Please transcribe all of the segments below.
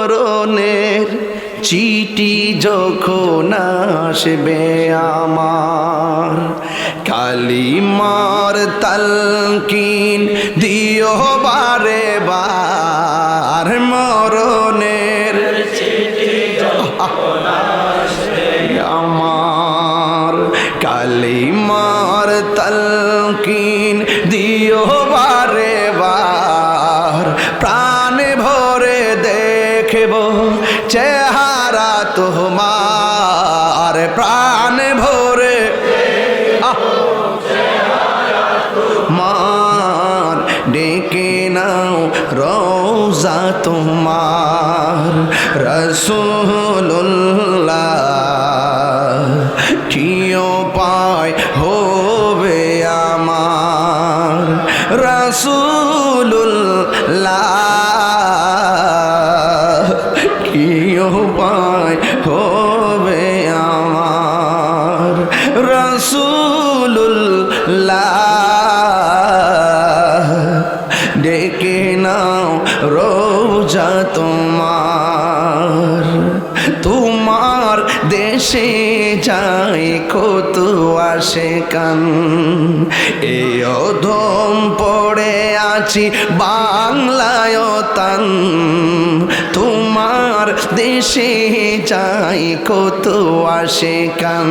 মরণের চিঠি যখন আসবে আমার, কালিমার তালকিন দিও বারে বার। মরণের চিঠি যখন আসবে আমার, কালিমার তালকিন দিও বারে বার। প্রাণে ভরে দেখব চেহারা তোমার, প্রাণে ভরে মার ডেকে নাও রওজা তোমার। রাসূলুল্লাহ কি উপায় হবে আমার, রাসূলুল্লাহ কি উপায় হবে আমার, রাসূলুল্লাহ ডেকে নাও রওজা তোমার। তোমার দেশে যায় কত আশিকান, এই অধম পড়ে আছি বাংলায় তান। তোমার দেশে যায় কত আশিকান,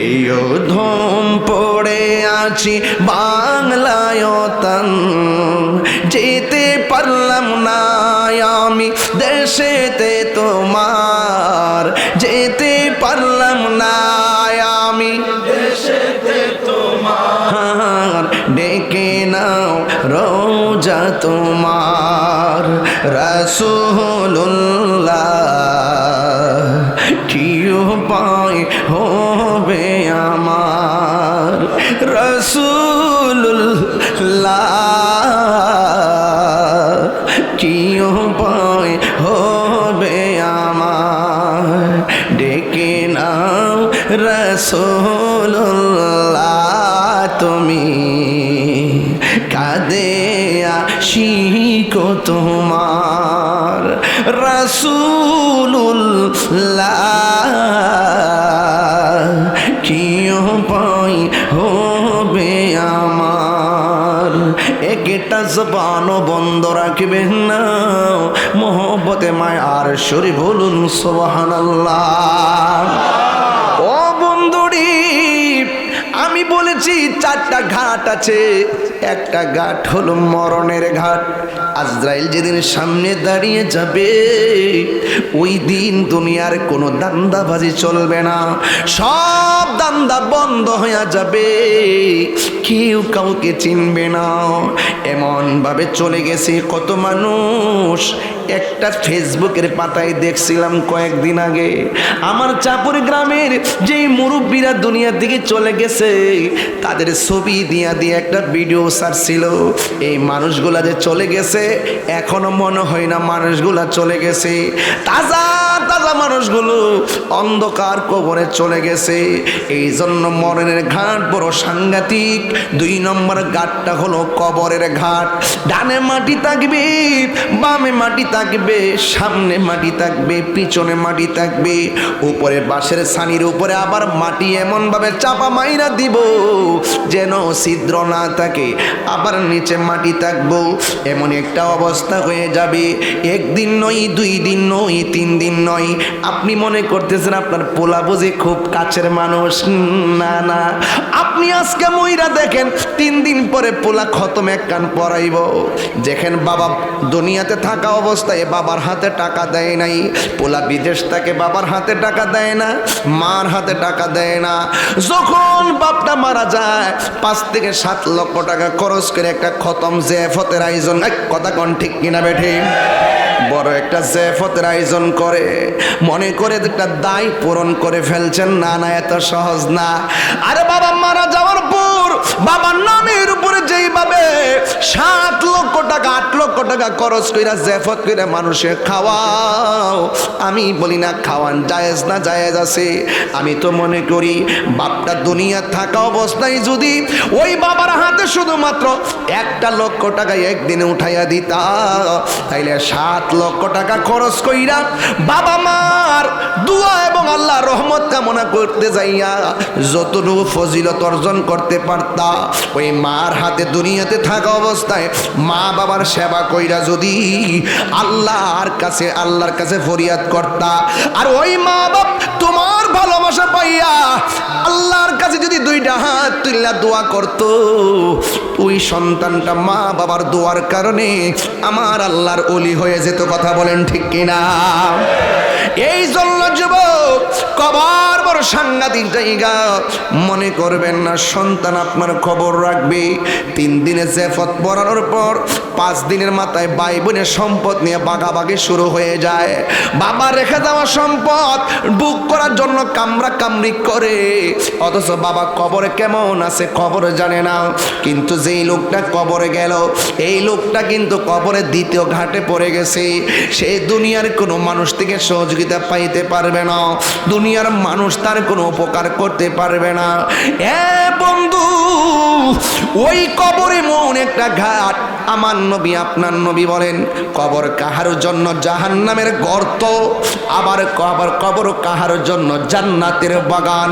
এই অধম পড়ে আছি বাংলায় তান। যেতে পারলাম না আমি দেশেতে তোমার, যেতে পারলাম না আমি দেশেতে তোমার। ডেকে নাও রওজা তোমার, রাসূলুল্লাহ কি উপায় হবে আমার, রাসূলুল্লাহ কি উপায় হবে আমার। ডেকে নাও রাসূলুল্লাহ তুমি, কাঁদে আশিক তোমার। রাসূলুল্লাহ কি উপায় হবে আমার। একটা জবান বন্ধ রাখবেন না, মোহব্বতে মায়ার সুরে বলুন সুবহানাল্লাহ। ও বন্ধুরি, আমি বলেছি চারটা ঘাট আছে, একটা ঘাট হলো মরণের ঘাট। আজরাইল যেদিন সামনে দাঁড়িয়ে যাবে, ওই দিন দুনিয়ার কোনো দান্দাবাজি চলবে না, সব দান্দা বন্ধ হয়ে যাবে, কেউ কাউকে চিনবে না। এমন ভাবে চলে গেছে কত মানুষ। একটা ফেসবুকের পাতায় দেখছিলাম কয়েকদিন আগে, আমার চাপুর গ্রামের যে মুরব্বীরা দুনিয়া থেকে চলে গেছে তাদের ছবি দিয়া দিয়ে একটা ভিডিও ছাড়ছিল। এই মানুষগুলা যে চলে গেছে এখনো মনে হয় না মানুষগুলা চলে গেছে। তাজা তাজা মানুষগুলো অন্ধকার কবরে চলে গেছে। এই জন্য মরণের ঘাট বড় সাংঘাতিক। 2 নম্বর ঘাটটা হলো কবরের ঘাট। ডানে মাটি থাকবে, বামে মাটি থাকবে, সামনে মাটি থাকবে, পিছনে মাটি থাকবে, উপরে বাঁশের ছানির উপরে আবার মাটি এমন ভাবে চাপা মাইরা দিব যেন ছিদ্র না থাকে, আবার নিচে মাটি থাকবো। এমন একটা অবস্থা হয়ে যাবে। 1 দিন নয়, 2 দিন নয়, 3 দিন নয়। আপনি মনে করতেছেন আপনার পোলা বুঝি খুব কাছের মানুষ, না না, আপনি আজকে মইরা দেখেন 3 দিন পরে পোলা খতম এক কান পড়াইব। দেখেন বাবা দুনিয়াতে থাকা অবস্থায় বাবার হাতে টাকা দেয় নাই, পোলা বিদেশ থেকে বাবার হাতে টাকা দেয় না, মার হাতে টাকা দেয় না। যখন বাপটা মারা যায় 5 থেকে 7 লক্ষ টাকা খরচ করে একটা খতম জেফতের আয়োজন, কথা কোন ঠিক কিনা বেঠে, বড় একটা জেফতের আয়োজন করে, মনে করে একটা দায় পূরণ করে ফেলছেন। না না, এত সহজ না। আরে বাবা মারা যাওয়ার পর বাবার নামের উপরে যেইভাবে 7 লক্ষ টাকা 8 লক্ষ টাকা খরচ কইরা জেফত কইরা মানুষের খাওয়াও, আমি বলি না খাওয়ান জায়েজ না, জায়েজ আছে। আমি তো মনে করি বাপ বাপটা দুনিয়া থাকা অবস্থায় যদি ওই বাবার হাতে শুধুমাত্র 1 লক্ষ টাকা একদিনে উঠাইয়া দিতা, তাইলে 7 লক্ষ টাকা খরচ কইরা বাবা মার দোয়া এবং আল্লাহ রহমত কামনা করতে যাইয়া যতটুকু ফজিলত অর্জন করতে পারতা, ওই মার হাতে দুনিয়াতে থাকা অবস্থায় মা বাবার সেবা কইরা যদি আল্লাহর কাছে ফরিয়াদ করতা, আর ওই মা বাপ তোমার ভালোবাসা পাইয়া আল্লাহর কাছে যদি 2টা হাত তুইলা দোয়া করত, ওই সন্তানটা মা বাবার দোয়ার কারণে আমার আল্লাহর ওলি হয়ে যেত। কথা বলেন ঠিক কিনা? এই জন্য যুবক, কবর বড় সাংঘাতিক জায়গা। মনে করবেন না সন্তান আপনার খবর রাখবে। 3 দিনে জেফত পড়ানোর পর 5 দিনের মাথায় ভাই বোনের সম্পদ নিয়ে বাগাবাগি শুরু হয়ে যায়। বাবা রেখে দেওয়া সম্পদ বুক করার জন্য কামড়া কামড়ি করে, অথচ বাবা কবরে কেমন আছে খবর জানে না। কিন্তু যেই লোকটা কবরে গেল, এই লোকটা কিন্তু কবরে 2য় ঘাটে পড়ে গেছে। সে দুনিয়ার কোনো মানুষ থেকে সহযোগিতা পাইতে পারবে না, দুনিয়ার মানুষ তার কোনো উপকার করতে পারবে না। বন্ধু, ওই কবরে এমন একটা ঘাট, আমার নবী আপনার নবী বলেন কবর কাহার জন্য জাহান্নামের গর্ত, আবার কবর কাহার জন্য জান্নাতের বাগান।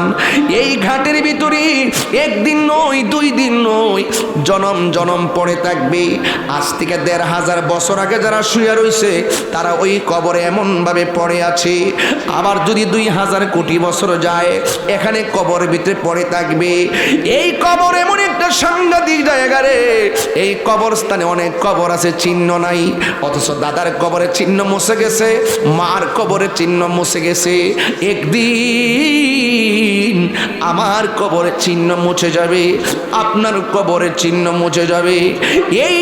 এই ঘাটের ভিতরে 1 দিন নয় 2 দিন নয়, জনম জনম পড়ে থাকবে। আজ থেকে 1500 বছর আগে যারা শুয়ে রয়েছে তারা ওই কবরে এমনভাবে পড়ে আছে। আবার যদি 2000 কোটি বছর যায়, এখানে কবর ভিতরে পড়ে থাকবে। এই কবর এমন একটা সাংঘাতিক জায়গা রে। এই কবরস্থানে অনেক কবর আছে, চিহ্ন নাই, অথচ দাদার কবরে চিহ্ন মুছে গেছে, মার কবরে চিহ্ন মুছে গেছে। একদিন আমার কবরে চিহ্ন মুছে যাবে, আপনার কবরে চিহ্ন মুছে যাবে। এই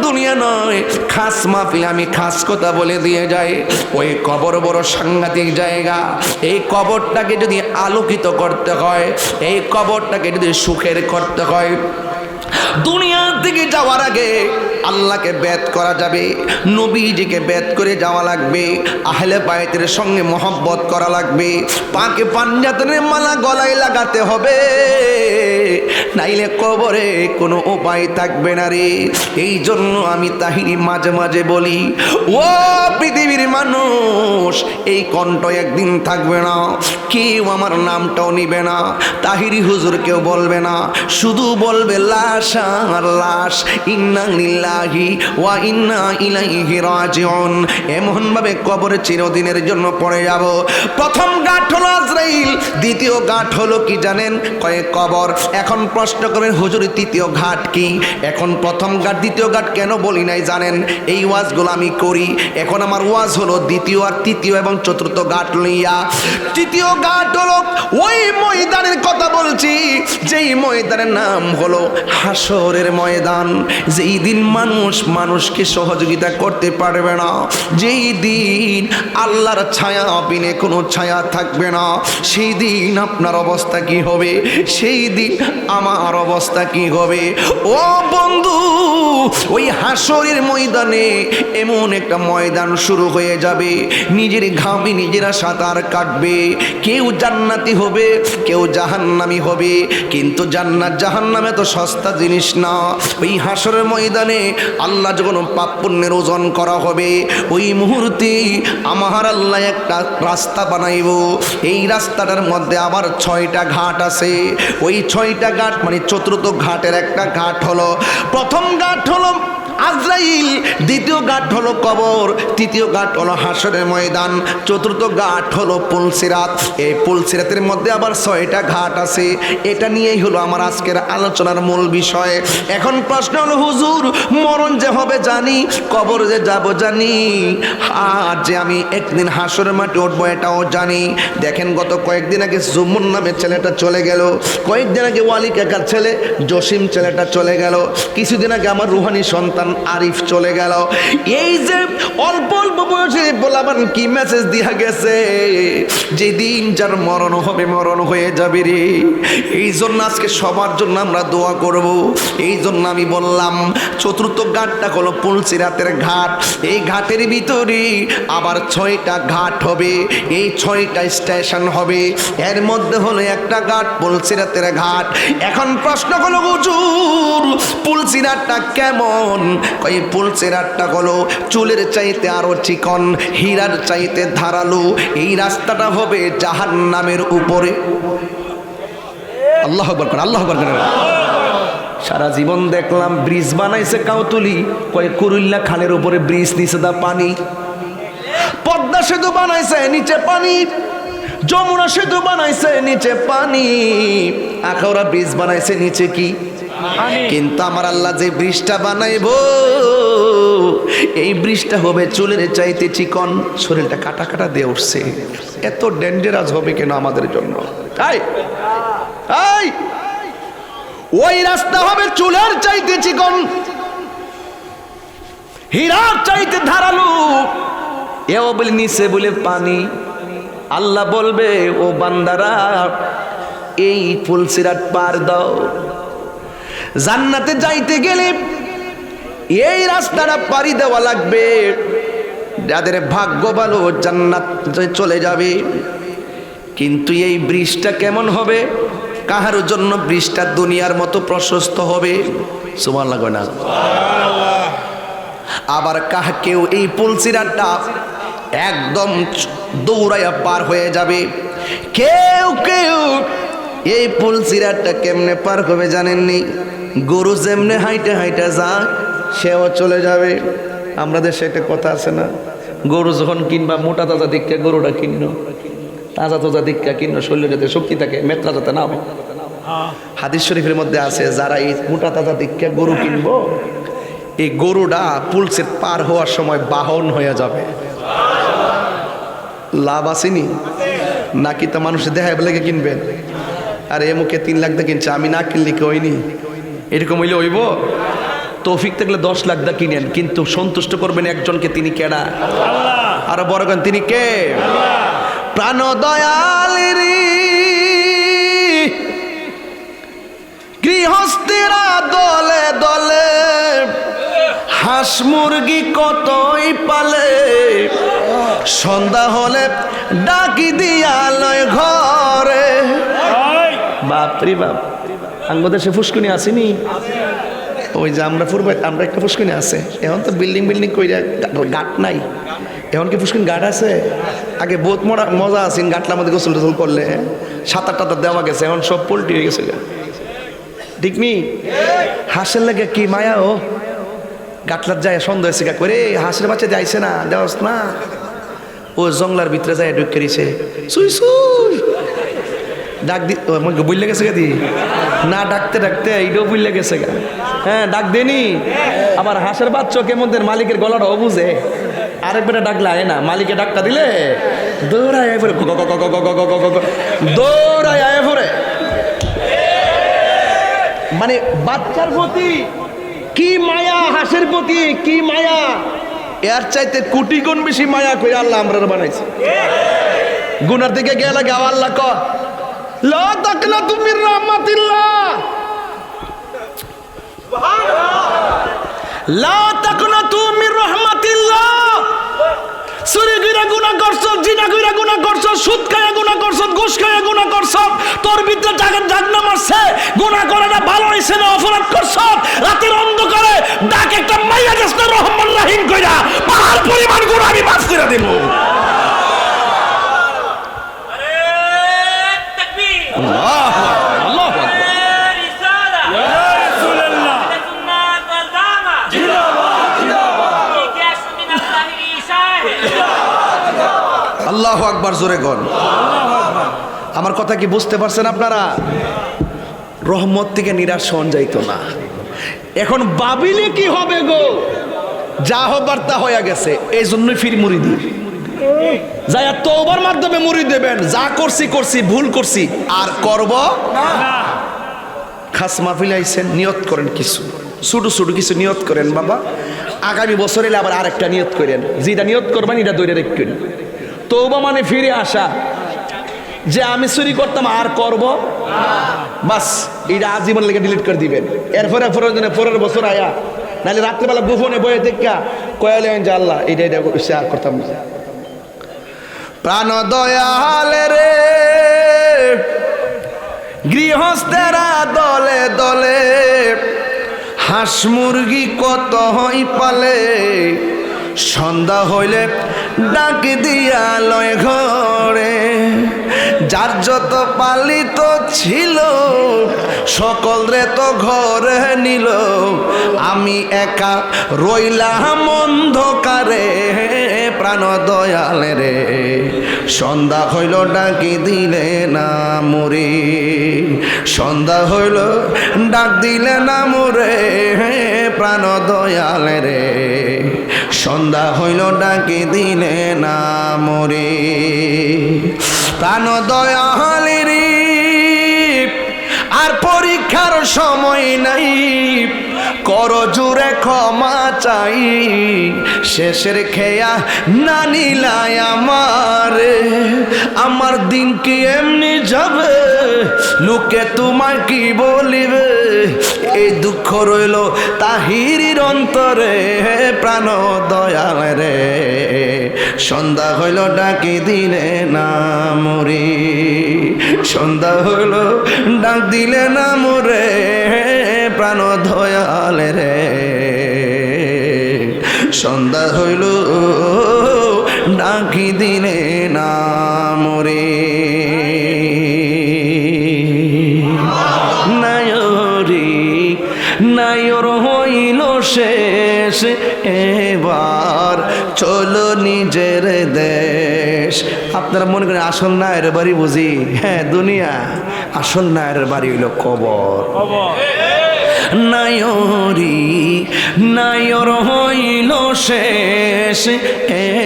দুনিয়া নয়, খাস মাহফিল আমি খাস কথা বলে দিয়ে যাই। ওই কবর বড় সাংঘাতিক জায়গা। এই কবরটাকে যদি আলোকিত করতে হয়, এই কবরটাকে যদি সুখের করতে হয়, দুনিয়া থেকে যাওয়ার আগে আল্লাহকে বেদ করা যাবে, নবীজিকে বেদ করে যাওয়া লাগবে, আহলে বাইতের সঙ্গে মহব্বত করা লাগবে, পাকে পাঞ্জাতনের মালা গলায় লাগাতে হবে, নাইলে কবরে কোনো উপায় থাকবে না রে। এই জন্য আমি তাহিরি মাঝে মাঝে বলি, ও পৃথিবীর মানুষ, এই কণ্ঠ একদিন থাকবে না, কেউ আমার নামটাও নিবে না, তাহিরি হুজুর কেউ বলবে না, শুধু বলবে লাশ আর লাশ, ইন্না লিল্লাহি ওয়া ইন্না ইলাইহি রাজিউন। এমন ভাবে কবরে চিরদিনের জন্য পড়ে যাব। প্রথম গাঁট হলো আজরাইল, দ্বিতীয় গাঁট হলো কি জানেন? কবর। এখন প্রশ্ন করবেন হুজুর 3য় ঘাট কি? এখন প্রথম ঘাট দ্বিতীয় ঘাট কেন বলি নাই জানেন? এই ওয়াজগুলো আমি করি, এখন আমার ওয়াজ হলো 2য় আর 3য় এবং 4র্থ ঘাট লইয়া। 3য় ঘাট হলো ওই ময়দানের কথা বলছি, যেই ময়দানের নাম হলো হাসরের ময়দান। যেই দিন মানুষকে সহযোগিতা করতে পারবে না, যেই দিন আল্লাহর ছায়া বিনে কোনো ছায়া থাকবে না, সেই দিন আপনার অবস্থা কি হবে? সেই দিন আমার অবস্থা কি হবে? ও বন্ধু, ওই হাসরের ময়দানে এমন একটা ময়দান শুরু হয়ে যাবে, নিজের ঘামে নিজেরা সাঁতার কাটবে। কেউ জান্নাতি হবে, কেউ জাহান্নামী হবে, কিন্তু জান্নাত জাহান্নামে তো সস্তা জিনিস না। ওই হাসরের ময়দানে আল্লাহ যখন পাপ পুণ্যের ওজন করা হবে, ওই মুহূর্তে আমার আল্লাহ একটা রাস্তা বানাইব। এই রাস্তাটার মধ্যে আবার 6টা ঘাট আছে। ওই 6টা ঘাট মানে 4র্থ ঘাটের একটা ঘাট হলো, প্রথম ঘাট হলো আজরাইল, দ্বিতীয় ঘাট হলো কবর, তৃতীয় ঘাট হলো হাসরের ময়দান, 4র্থ ঘাট হলো পুলসিরাত। এই পুলসিরাতের মধ্যে আবার 6টা ঘাট আছে। এটা নিয়েই হলো আমার আজকের আলোচনার মূল বিষয়। এখন প্রশ্ন হলো হুজুর, মরণ যে হবে জানি, কবর যে যাব জানি, আর যে আমি একদিন হাসরের মাঠে উঠবো এটাও জানি। দেখেন গত কয়েকদিন আগে জুমুন নামে ছেলেটা চলে গেল, কয়েকদিন আগে ওয়ালি কাকার ছেলে জসিম ছেলেটা চলে গেল, কিছুদিন আগে আমার রুহানি সন্তান আরিফ চলে গেল। এই যে অল্প অল্প বয়সে বলাবান কি মেসেজ দিয়া গেছে, যেদিন যার মরণ হবে মরণ হয়ে যাবে রে। এই জন্য আজকে সবার জন্য আমরা দোয়া করব। এই জন্য আমি বললাম চতুর্থ ঘাটটা হলো পুলসিরাতের ঘাট। এই ঘাটের ভিতরে আবার 6টা ঘাট হবে, এই 6টা স্টেশন হবে। এর মধ্যে হলো একটা ঘাট পুলসিরাতের ঘাট। এখন প্রশ্ন হলো হুজুর পুলসিরাতটা কেমন? কই পুলসিরাতটা হলো চুলের চাইতে আরো চিকন, হীরার চাইতে ধারালো। এই রাস্তাটা হবে জাহান্নামের উপরে। আল্লাহু আকবার করেন, আল্লাহু আকবার করেন। সারা জীবন দেখলাম ব্রিজ বানাইছে কাউতুলি, কয় কুরুল্লা খালের উপরে ব্রিজ, নিচে দা পানি। পদ্মা সেতু বানাইছে নিচে পানি, যমুনা সেতু বানাইছে নিচে পানি, আখাউড়া ব্রিজ বানাইছে নিচে কি? কিন্তু আমার আল্লাহ যে ব্রিজটা বানাইবো, এই ব্রিজটা হবে চুলের চাইতে চিকন। শরীরটা কাটা কাটা দিয়ে উঠছে। এত ডেঞ্জারাস হবে কেন আমাদের জন্য? তাই ওই রাস্তা হবে চুলের চাইতে চিকন, হীরার চাইতে ধারালো। এও বলে নিচে বলে পানি। আল্লাহ বলবে ও বান্দারা এই পুলসিরাত পার দাও। জান্নাতে যাইতে গেলে এই রাস্তাটা পাড়ি দেওয়া লাগবে। যাদের ভাগ্য ভালো জান্নাত চলে যাবে। কিন্তু এই ব্রিজটা কেমন হবে? কাহার জন্য ব্রিজটা দুনিয়ার মতো প্রশস্ত হবে? সুবহানাল্লাহ না? আবার কেউ এই পুলসিরাতটা একদম দৌড়াইয়া পার হয়ে যাবে। কেউ কেউ এই পুলসিরাতটা কেমনে পার হবে জানেননি? গরু যেমনে হাইটে হাইটে যায় সেও চলে যাবে। আমরা দেশে একটা কথা আছে না, গরু যখন কিনবা মোটা তাজা দিককে গরুটা কিনো, তাজা তাজা দিককা কিনো, শরীরে যাতে শক্তি থাকে, মেতলা যাতে না হয়। হাদিস শরীফের মধ্যে আছে যারা এই মোটা তাজা দিককে গরু কিনবো, এই গরুটা পুলসিরাত পার হওয়ার সময় বাহন হয়ে যাবে। লাভ আসেনি নাকি? তো মানুষ দেখায় বলে কিনবেন, আর এ মুখে 3 লাখ দিয়ে কিনছে, আমি না কিনলে কি হয়নি? এরকম হইলে হইব? তৌফিক থাকলে 10 লাখ দিয়ে কিনেন, কিন্তু সন্তুষ্ট করবেন একজনকে, তিনি কেডা? আর বড় গান তিনি কে? প্রাণ দয়ালেরি গৃহস্থেরা দলে দলে, হাঁস মুরগি কতই পালে, সন্ধ্যা হলে ডাকি দিয়া লয় ঘরে। বাপরে বাপ, বাংলাদেশে ফুসকুনি আসেনি? ওই যে আমরা আমরা একটা ফুসকুনি আছে। এখন তো বিল্ডিং কইরা গাট নাই। এখন কি ফুসকুনি গাট আছে? আগে বহুত মজা আছে গাটলার মধ্যে গোসল টোসল করলে, সাঁতার টাতার দেওয়া গেছে। এখন সব পোল্ট্রি হয়ে গেছে। ঠিক নি? হাঁসের লাগে কি মায়া। ও গাটলার যায় সন্দেহ হয়েছে করে, হাঁসের বাচ্চা যাইছে না, দেওয়াস না। ও জঙ্গলার ভিতরে যায় ঢুকে দিছে, সুই সুই ডাক দি। বুঝলে গেছে গাদি না, ডাকতে ডাকতে এইটাও বুঝলে গেছে গা। হ্যাঁ ডাক দেনি। আবার হাঁসের বাচ্চা কেমন মালিকের গলাটাও বুঝে, আরেকবার ডাকলে আয় না, মালিকে ডাকটা দিলে দৌড়ায় আয় পরে, দৌড়ায় আয় পরে। মানে বাচ্চার প্রতি কি মায়া, হাঁসের প্রতি কি মায়া, এর চাইতে কোটি গুণ বেশি মায়া করে আল্লাহ আমরা বানাইছি। গুনার দিকে গেলে গাও আল্লাহ ক লা তাকনাতু মির রাহমাতিল্লাহ, লা তাকনাতু মির রাহমাতিল্লাহ। চুরি কইরা গুনাহ করছ, জিনা কইরা গুনাহ করছ, সুদ খাইয়া গুনাহ করছ, ঘুষ খাইয়া গুনাহ করছ, তোর ভিতরে জাহান্নাম আছে। গুনাহ করে না ভালো হইছে না অপরাধ করছ, রাতের অন্ধকারে ডাক একটা মাইয়া যাচ্ছে রহমান রহিম কইরা, পাহাড় পরিমাণ গুনাহ আমি মাফ করে দেব। আরে তাকবীর, আল্লাহু আকবার, আল্লাহু আকবার। রিসালা ইয়া রাসূলুল্লাহ, সুন্নাত ওয়াল জামা, জিন্দাবাদ জিন্দাবাদ, ইতিহাস মিনাল্লাহি শাহিদ, আল্লাহু আকবার। জোরে কোন আমার কথা কি বুঝতে পারছেন আপনারা? রহমত থেকে নিরাশ হন যাইতো না। এখন ভাবিলে কি হবে গো, যা হবার তা হয়ে গেছে। এই জন্যই ফির মুরিদি যাই তওবার মাধ্যমে মুরিদ দেবেন, যা করছি করছি, ভুল করছি আর করব না। খাস মাহফিলে আইছেন, নিয়ত করেন কিছু ছোট ছোট কিছু নিয়ত করেন। বাবা আগামী বছর এলে আবার আরেকটা নিয়ত করেন, যেটা নিয়ত করবেন এটা দৈরে রেখেন। তওবা মানে ফিরে আসা, যে আমি চুরি করতাম আর করব বাস, এটা আজীবন লেগে ডিলিট করে দিবেন। এরপরে পরের বছর আয়া নাহলে রাত্রিবেলা গোপনে বয়ে দেখা কয়ালেন যে আল্লাহ এটা আর করতাম না। প্রাণ দয়াল রে গৃহস্থেরা দলে দলে, হাঁস মুরগি কত হই পালে, সন্ধ্যা হইলে ডাক দিয়া লয় ঘরে, যার যত পালিত ছিল সকল রে তো ঘরে নিল, আমি একা রইলাম অন্ধকারে। প্রাণ দয়াল রে সন্ধ্যা হইল ডাকি দিলে না মোরে, সন্ধ্যা হইল ডাক দিলে না মোরে। প্রাণ দয়াল রে সন্ধ্যা হইল ডাকি দিলে না মোরে। প্রাণ দয়াল রে আর পরীক্ষার সময় নাই, কর জুড়ে ক্ষমা চাই, শেষের খেয়া না নিলাই আমার দিন কি এমনি যাবে, লোকে তোমায় কি বলিবে, এই দুঃখ রইল তাহিরির অন্তরে। প্রাণ দয়াল রে সন্ধ্যা হইল ডাকি দিলে না মোরে, সন্ধ্যা হইল ডাক দিলে না মোরে। প্রাণ দয়াল রে সন্ধ্যা হইল ডাকি দিলে না মোরে। নায়র হইল শেষ, এবার চলো নিজের দেশ। আপনারা মনে করেন আসল নায়ের বাড়ি বুঝি? হ্যাঁ, দুনিয়া আসল নায়ের বাড়ি হইল কবর। নায়র হইল শেষ,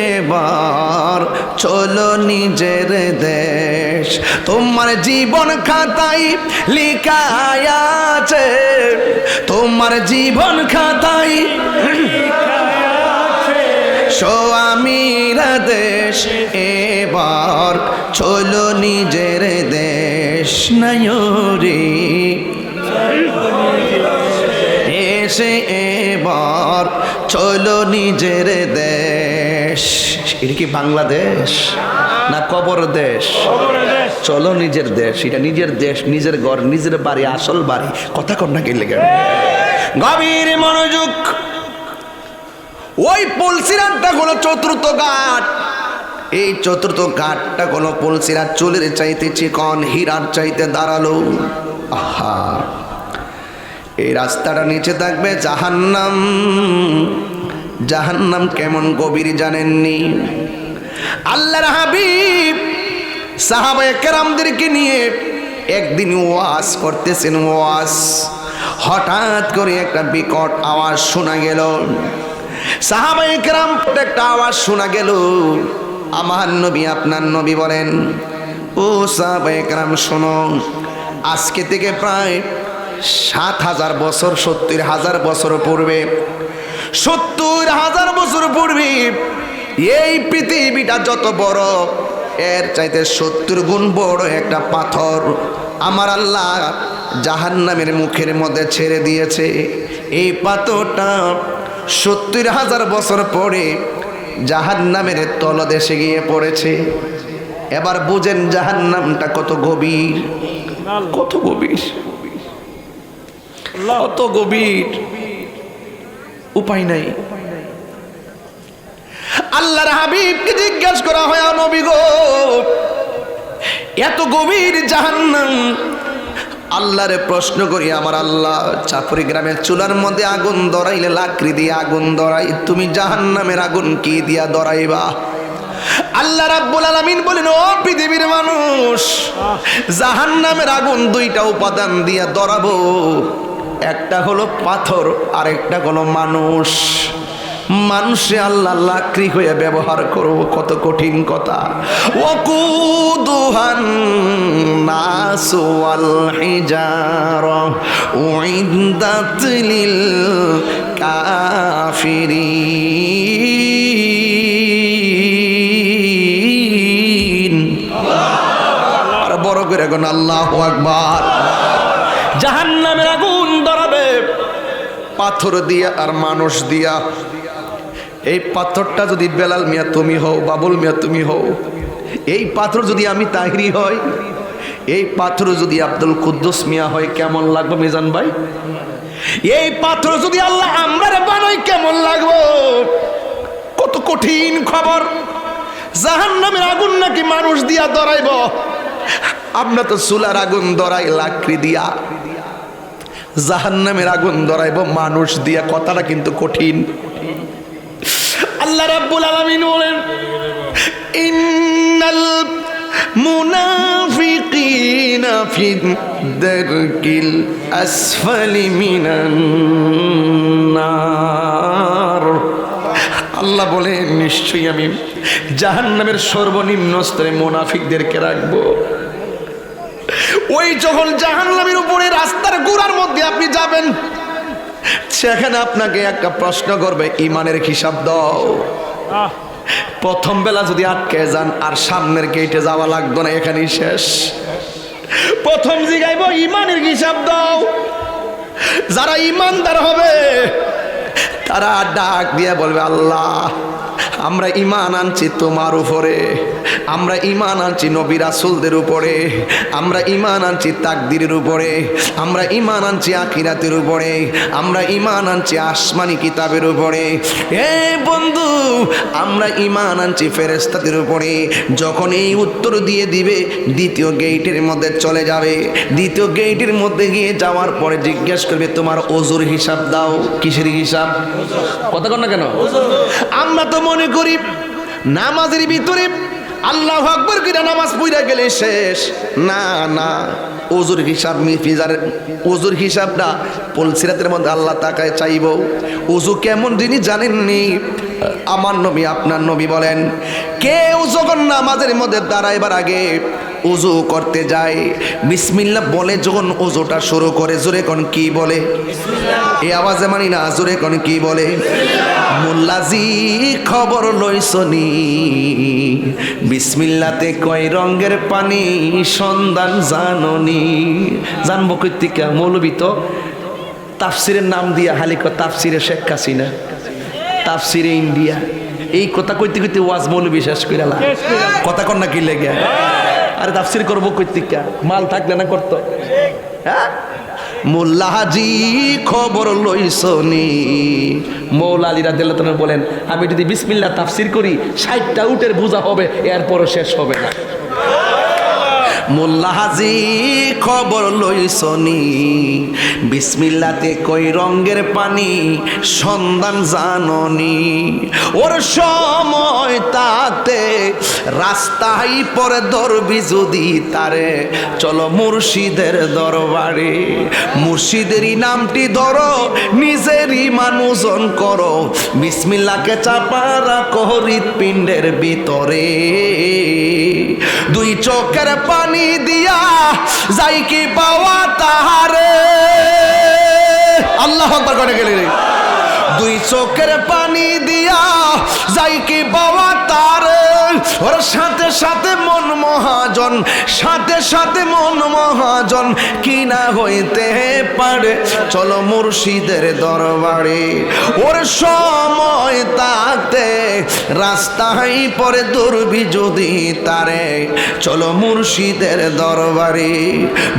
এবার চলো নিজের দেশ। তোমার জীবন খাতায় লিখায় আছে, তোমার জীবন খাতায় স্বামীর দেশ, এবার চলো নিজের দেশ। নায়রে এসে এবার চলো নিজের দেশ। এটা কি বাংলাদেশ না কবর দেশ? চলো নিজের দেশ, এটা নিজের দেশ, নিজের ঘর, নিজের বাড়ি, আসল বাড়ি। কথা কন্যা গেলে গেল গভীর মনোযোগ। ওই পুলসিরাতটা হলো চতুর্থ ঘাট। এই চতুর্থ ঘাটটা হলো পুলসিরাত, চুলের চাইতে চিকন, হীরার চাইতে দাঁড়ালো। আহা, এই রাস্তাটা নিচে থাকবে জাহান্নাম। জাহান্নাম কেমন গভীর জানেননি? আল্লাহর হাবিব সাহাবায়ে কেরামদেরকে নিয়ে একদিন ওয়াজ করতেছেন। ওয়াজ হঠাৎ করে একটা বিকট আওয়াজ শোনা গেল। সাহাবায়ে কেরাম একটা আওয়াজ শোনা গেল। আমার নবী, আপনার নবী বলেন, ও সাহাবায়ে কেরাম শোনো, আজকে থেকে প্রায় ৭,০০০ বছর, ৭০,০০০ বছর পূর্বে, ৭০,০০০ বছর পূর্বে এই পৃথিবীটা যত বড়, এর চাইতে ৭০ গুণ বড় একটা পাথর আমার আল্লাহ জাহান্নামের মুখের মধ্যে ছেড়ে দিয়েছে। এই পাথরটা ৭০,০০০ বছর পরে জাহান্নামের তলদেশে গিয়ে পড়েছে। এবার বুঝেন জাহান্নামটা কত গভীর, কত গভীর, কত গভীর। উপায় নাই। আল্লাহর হাবিবকে জিজ্ঞাসা করা হয়, নবী গো, এত গভীর জাহান্নাম। আল্লাহরে প্রশ্ন করি, আমার আল্লাহ চাপড়ি গ্রামের চুলার মধ্যে আগুন ধরাইলে লাকড়ি দিয়ে আগুন ধরাই, তুমি জাহান্নামের আগুন কি দিয়া ধরাইবা? আল্লাহ রাব্বুল আলামিন বলেন, ও পৃথিবীর মানুষ, জাহান্নামের আগুন দুইটা উপাদান দিয়া ধরাবো। একটা হলো পাথর, আর একটা হলো মানুষ। মানুষে আল্লাহ লাকড়ি হয়ে ব্যবহার করবো, কত কঠিন কথা। ওয়াকুদুহান নাসু ওয়াল হিজারা উইদ্দাত লিল কাফিরিন। আর বড় করে এখন আল্লাহু আকবার। জাহান্নামের আগুন ধরাবে পাথর দিয়া আর মানুষ দিয়া। এই পাথরটা যদি বেলাল মিয়া তুমি হও, বাবুল মিয়া তুমি হও, এই পাথর যদি আমি তাহিরি হই, এই পাথর যদি আব্দুল কুদ্দুস মিয়া হয়, কেমন লাগবে মিজান ভাই? এই পাথর যদি আল্লাহ আমরারে বানাই কেমন লাগবে? কত কঠিন খবর। জাহান্নামের আগুন নাকি মানুষ দিয়া ধরাইব। আমরা তো চুলার আগুন ধরাই লাকড়ি দিয়া, জাহান্নামের আগুন ধরাইব মানুষ দিয়া। কথাটা কিন্তু কঠিন। আল্লাহ রাব্বুল আলামিন বলেন, ইন্নাল মুনাফিকিনা ফি দারকিল আসফালি মিনান নার। আল্লাহ বলেন, নিশ্চয়ই আমি জাহান্নামের সর্বনিম্ন স্তরে মুনাফিকদেরকে রাখবো। ওই যখন জাহান্নামের উপরে রাস্তার গোড়ার মধ্যে আপনি যাবেন, সেখানে আপনাকে একটা প্রশ্ন করবে, ইমানের হিসাব দাও। প্রথম বেলা যদি আটকে যান আর সামনের গেটে যাওয়া লাগতো না, এখানেই শেষ। প্রথম জিগাইব ইমানের হিসাব দাও। যারা ইমানদার হবে তারা ডাক দিয়ে বলবে, আল্লাহ আমরা ঈমান আনছি তোমার উপরে, আমরা ঈমান আনছি নবী রাসূলদের উপরে, আমরা ঈমান আনছি তাকদীরের উপরে, আমরা ঈমান আনছি আখিরাতের উপরে, আমরা ঈমান আনছি আসমানি কিতাবের উপরে। হে বন্ধু, আমরা ঈমান আনছি ফেরেশতাদের উপরে। যখন এই উত্তর দিয়ে দিবে, দ্বিতীয় গেটের মধ্যে চলে যাবে। দ্বিতীয় গেটের মধ্যে গিয়ে যাওয়ার পরে জিজ্ঞেস করবে, তোমার ওযুর হিসাব দাও। কিসের হিসাব? কথা কন না কেন? আমরা তো মনে করি নামাজের ভিতরে আল্লাহু আকবার কইরা নামাজ পড়া গেলে শেষ। না না, ওযুর হিসাব ওযুর হিসাবটা পুলসিরাতের মধ্যে আল্লাহ তাকায় চাইব। ওযু কেমন জিনিস জানেননি? আমার নবী আপনার নবী বলেন, কেউ যখন নামাজের মধ্যে দাঁড়াইবার আগে ওযু করতে যায়, বিসমিল্লাহ বলে যখন ওযুটা শুরু করে, জোরে কোন কি বলে? এই আওয়াজে মানি না, জোরে কোন কি বলে? মোল্লাজি খবর লইছনি, বিসমিল্লাতে কয় রঙের পানি সন্ধান জাননি। জানবো কইতিকা? মৌলবী তো তাফসিরের নাম দিয়া হালিকা তাফসিরে শেখ হাসিনা, তাফসিরে ইন্ডিয়া, এই কথা কইতে কইতে ওয়াজ মৌলবী শেষ কইরালা। কথা কন না কি লেগে? আরে তাফসির করবো কইতিকা? মাল থাকলে না করতো। হ্যাঁ, মোল্লা হাজি খবর লইছনি। মৌলা আলী রাদিয়াল্লাহু তাআলা বলেন, আমি যদি বিসমিল্লাহ তাফসির করি 60টা উটের বোঝা হবে, এরপরও শেষ হবে না। মোল্লা হাজি খবর লইছনি, বিসমিল্লাতে কই রঙের পানি সন্ধান জাননি। ওর সময় তাতে রাস্তায় পরে ধরবি যদি তারে, চলো মুর্শিদের দরবারে। মুর্শিদেরই নামটি ধরো, নিজেরই মানুষজন করো, বিসমিল্লাহকে চাপা রাখো হৃৎপিণ্ডের ভিতরে। দুই চোখের পানি দিয়া যাই কি পাওয়া তাহারে। আল্লাহু আকবার করে গেলে, দুই চোখের পানি দিয়া যাই কি পাওয়া তারে। ওর সাথে সাথে মন মহাজন, সাথে সাথে মন মহাজন, কি না হইতে পারে, চলো মুর্শিদের দরবারে। ওর সময় তাতে রাস্তায় পরে ধরবি যদি তারে, চলো মুর্শিদের দরবারে।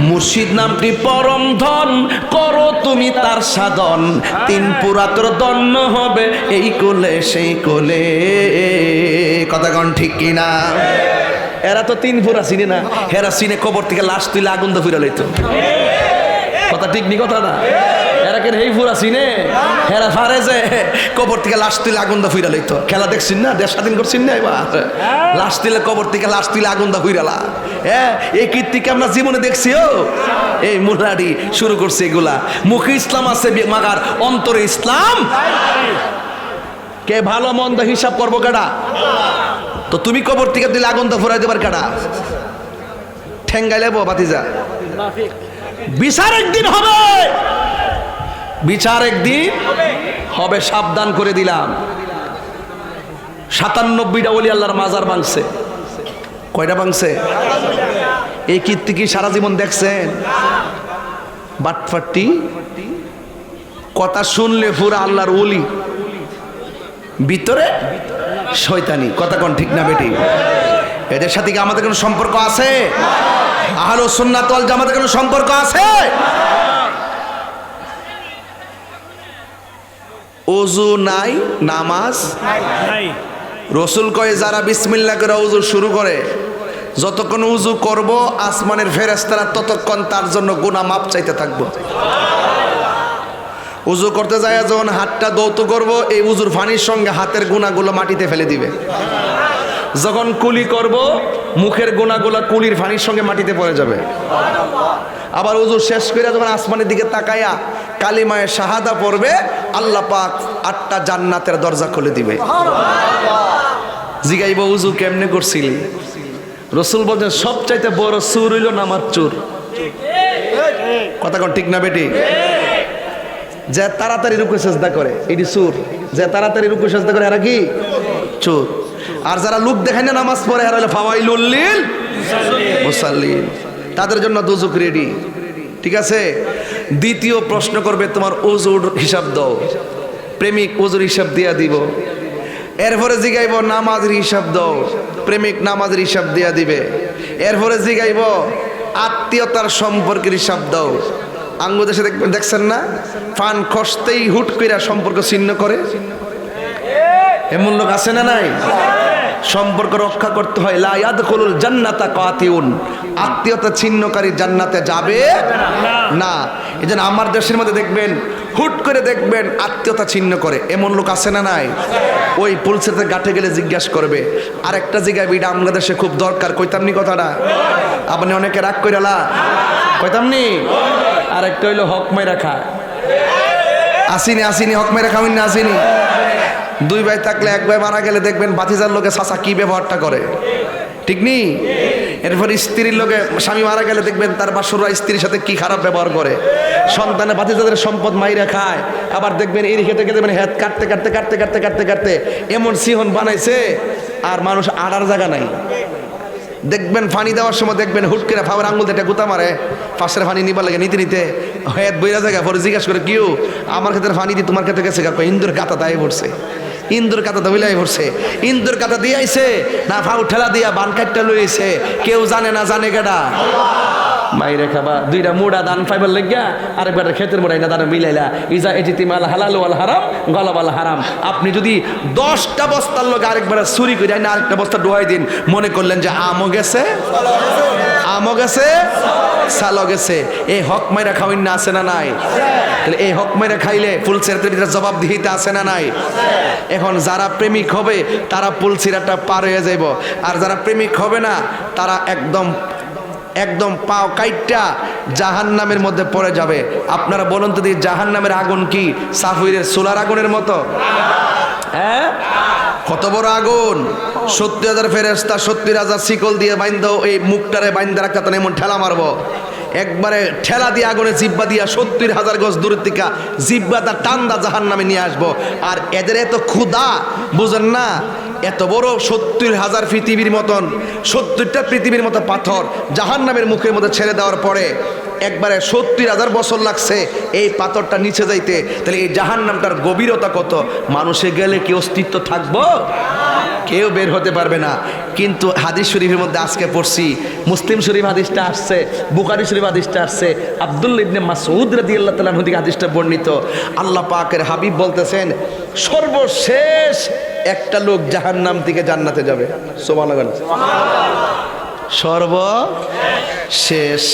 মুর্শিদ নামটি পরম ধন, করো তুমি তার সাধন, তিন পুরাতর দন্য হবে এই কোলে সেই কোলে। কথা কন ঠিক কিনা? এরা তো তিন পুরা চিনে না, হেরা চিনে কবর থেকে লাশ তুলে আগুন তো ফিরে লইতো। কথা ঠিক নি? কথা না? এরা কে এই পুরা চিনে? হেরা ফারে যে কবর থেকে লাশ তুলে আগুন দা ফিরা লইতো। খেলা দেখছিন না? দেশ স্বাধীন করছিন না? এবার লাশ তুলে, কবর থেকে লাশ তুলে আগুন দা ফিরালা। হ্যাঁ, এই কীর্তিকে আমরা জীবনে দেখছি। ও এই মুলাডি শুরু করছে এগুলা। মুখে ইসলাম আছে মাগার অন্তরে ইসলাম। কে ভালো মন্দ হিসাব করবো কেডা? তো তুমি কবর থেকে দিলে আগুন দা ফুরাই দেবার কেডা? ঠেঙ্গাইলে বাতিজা, বিচার একদিন হবে, বিচার একদিন হবে সাবধান করে দিলাম। 97টা ওলি আল্লাহর মাজার ভাঙছে। কয়টা ভাঙছে? এই কীর্তি কি সারা জীবন দেখছেন? বাটফাটি কথা শুনলে পুরো আল্লাহর ওলি, ভিতরে শয়তানি। কথা কোন ঠিক না বেটি? এদের সাথে কি আমাদের কোনো সম্পর্ক আছে? আহলুস সুন্নাত ওয়াল জামাতের কোনো সম্পর্ক আছে? ওযু নাই, নামাজ নাই। রসুল কয়ে যারা বিসমিল্লাহ করে ওযু শুরু করে, যতক্ষণ উযু করব আসমানের ফেরেশতারা ততক্ষণ তার জন্য গুনাহ মাপ চাইতে থাকবো। উযু করতে যায় যখন হাতটা দৌত করব, এই উযুর পানির সঙ্গে হাতের গুনাহগুলো মাটিতে ফেলে দিবে। যখন কুলি করব, মুখের গুনাহগুলো কুলির পানির সঙ্গে মাটিতে পড়ে যাবে। আবার উযু শেষ করে যখন আসমানের দিকে তাকায়া কালিমায়ে শাহাদা পড়বে, আল্লাহ পাক 8টা জান্নাতের দরজা খুলে দিবে। জিগাইব উযু কেমনে করছিলি? রসুল বলছেন সবচাইতে বড় চুর হইল নামাজ চুর। কথা কোন ঠিক না বেটি? যে তাড়াতাড়ি রুকু সেজদা করে এটি চুর, যে তাড়াতাড়ি রুকু সেজদা করে এরা কি চুর। আর যারা লোক দেখায় না নামাজ পড়ে এরা হলো ফাওয়াইলুল লিল মুসাল্লিন, তাদের জন্য দোজক রেডি। ঠিক আছে। দ্বিতীয় প্রশ্ন করবে তোমার ওযুর হিসাব দাও, প্রেমিক ওযুর হিসাব দিয়া দিব। এরপরে জিগাইব নামাজের হিসাব দাও, প্রেমিক নামাজের হিসাব দিয়া দিবে। এরপরে জিগাইব আত্মীয়তার সম্পর্কের হিসাব দাও। আঙ্গু দেশে দেখছেন না, ফান খসতেই হুট কইরা সম্পর্ক ছিন্ন করে, এমন লোক আছে না নাই? সম্পর্ক রক্ষা করতে হয়। লা ইয়াদখুলুল জান্নাতা কাতিউন, আত্মীয়তা ছিন্নকারী জান্নাতে যাবে না। এজন্য আমার দেশের মধ্যে দেখবেন হুট করে দেখবেন আত্মীয়তা ছিন্ন করে, এমন লোক আছে না নাই? ওই পুলিশের গাঠে গেলে জিজ্ঞাসা করবে। আরেকটা জিগাইবে, এটা আমাদের দেশে খুব দরকার, কইতামনি কথাটা? আপনি অনেকে রাগ কইরালা, কইতামনি? আরেকটা হইলো হক মাইরা খায়। আসিনি আসিনি হক মাইরা খাওয়াই না, আসিনি। দুই ভাই থাকলে এক ভাই মারা গেলে দেখবেন ভাতিজার লোকে চাচা কি ব্যবহারটা করে, ঠিক নি? এরপর স্ত্রীর লোকে স্বামী মারা গেলে দেখবেন তার বাসুররা স্ত্রীর সাথে কি খারাপ ব্যবহার করে। সন্তানে ভাতিজাদের সম্পদ মাইরা খায়। আবার দেখবেন এই খেতে খেতে মানে হাত কাটতে কাটতে কাটতে কাটতে কাটতে কাটতে এমন সিহন বানাইছে আর মানুষ আড়ার জায়গা নাই। দেখবেন পানি দেওয়ার সময় দেখবেন হুট করে ফাওয়ার আঙুল দিয়ে গুতা মারে, পাশের পানি নিবার লাগে নিতে নিতে হেদ বইরা জায়গা পরে জিজ্ঞাসা করে কিউ আমার ক্ষেত্রে পানি দিয়ে তোমার ক্ষেত্রে গেছে কাকু? ইন্দুর কাতা দায় পড়ছে, ইন্দুর কাতা দবিলাই পড়ছে। ইন্দুর কাতা দিয়ে আইছে না ফাউ ঠেলা দিয়া বান কাটটা লইছে, কেউ জানে না, জানে কেডা? মাইরে খাবা দুইটা মুড়া দান ফাইবার লেগা আরেকবার ক্ষেতের মুড়াই না দান মিলাইলা ইজা ইজতিমাল হালাল ওয়াল হারাম গলাবাল হারাম। আপনি যদি 10টা বস্তার লোক আরেকবার চুরি করে না আরেকটা বস্তা ডুয়াই দিন, মনে করলেন যে আমও গেছে, আমও গেছে, সালও গেছে। এই হক মাইরা খাওয়াইন না, আছে না নাই? তাহলে এই হক মাইরা খাইলে ফুলসিরাতের ভিতরে জবাবদিহিতা আছে না নাই? এখন যারা প্রেমিক হবে তারা ফুলসিরাতটা পার হয়ে যাইব, আর যারা প্রেমিক হবে না তারা একদম একদম পাও কাইটটা জাহান্নামের মধ্যে পড়ে যাবে। আপনারা বলুন তো, জাহান্নামের আগুন কি সাফিরের সোলার আগুনের মতো? হ্যাঁ, কত বড় আগুন! 70,000 ফেরেশতা 70,000 শিকল দিয়ে বাইন্দাও এই মুখটারে বাইন্দা রাখতে এমন ঠেলা মারবো, একবারে ঠেলা দিয়ে আগুনে জিব্বা দিয়া 70,000 গজ দূরের থেকে জিব্বাটা টান্দা জাহান্নামে নিয়ে আসবো। আর এদের এত ক্ষুধা বুঝেন না, এত বড় 70,000 পৃথিবীর মতন 70টা পৃথিবীর মতো পাথর জাহান্নামের মুখের মধ্যে ছেড়ে দেওয়ার পরে একবারে 70,000 বছর লাগছে এই পাথরটা নিচে যাইতে। তাহলে এই জাহান্নামটার গভীরতা কত! মানুষে গেলে কি অস্তিত্ব থাকবো? কেউ বের হতে পারবে না। কিন্তু হাদিস শরীফের মধ্যে আজকে পড়ছি, মুসলিম শরীফ হাদিসটা আসছে, বুখারী শরীফ হাদিসটা আসছে, আব্দুল্লাহ ইবনে মাসউদ রাদিয়াল্লাহু তাআলা আনহু থেকে হাদিসটা বর্ণিত। আল্লাহ পাকের হাবিব বলতেছেন, সর্বশেষ একটা লোক জাহান্নাম থেকে জান্নাতে যাবে। সুবহানাল্লাহ। সর্বশেষ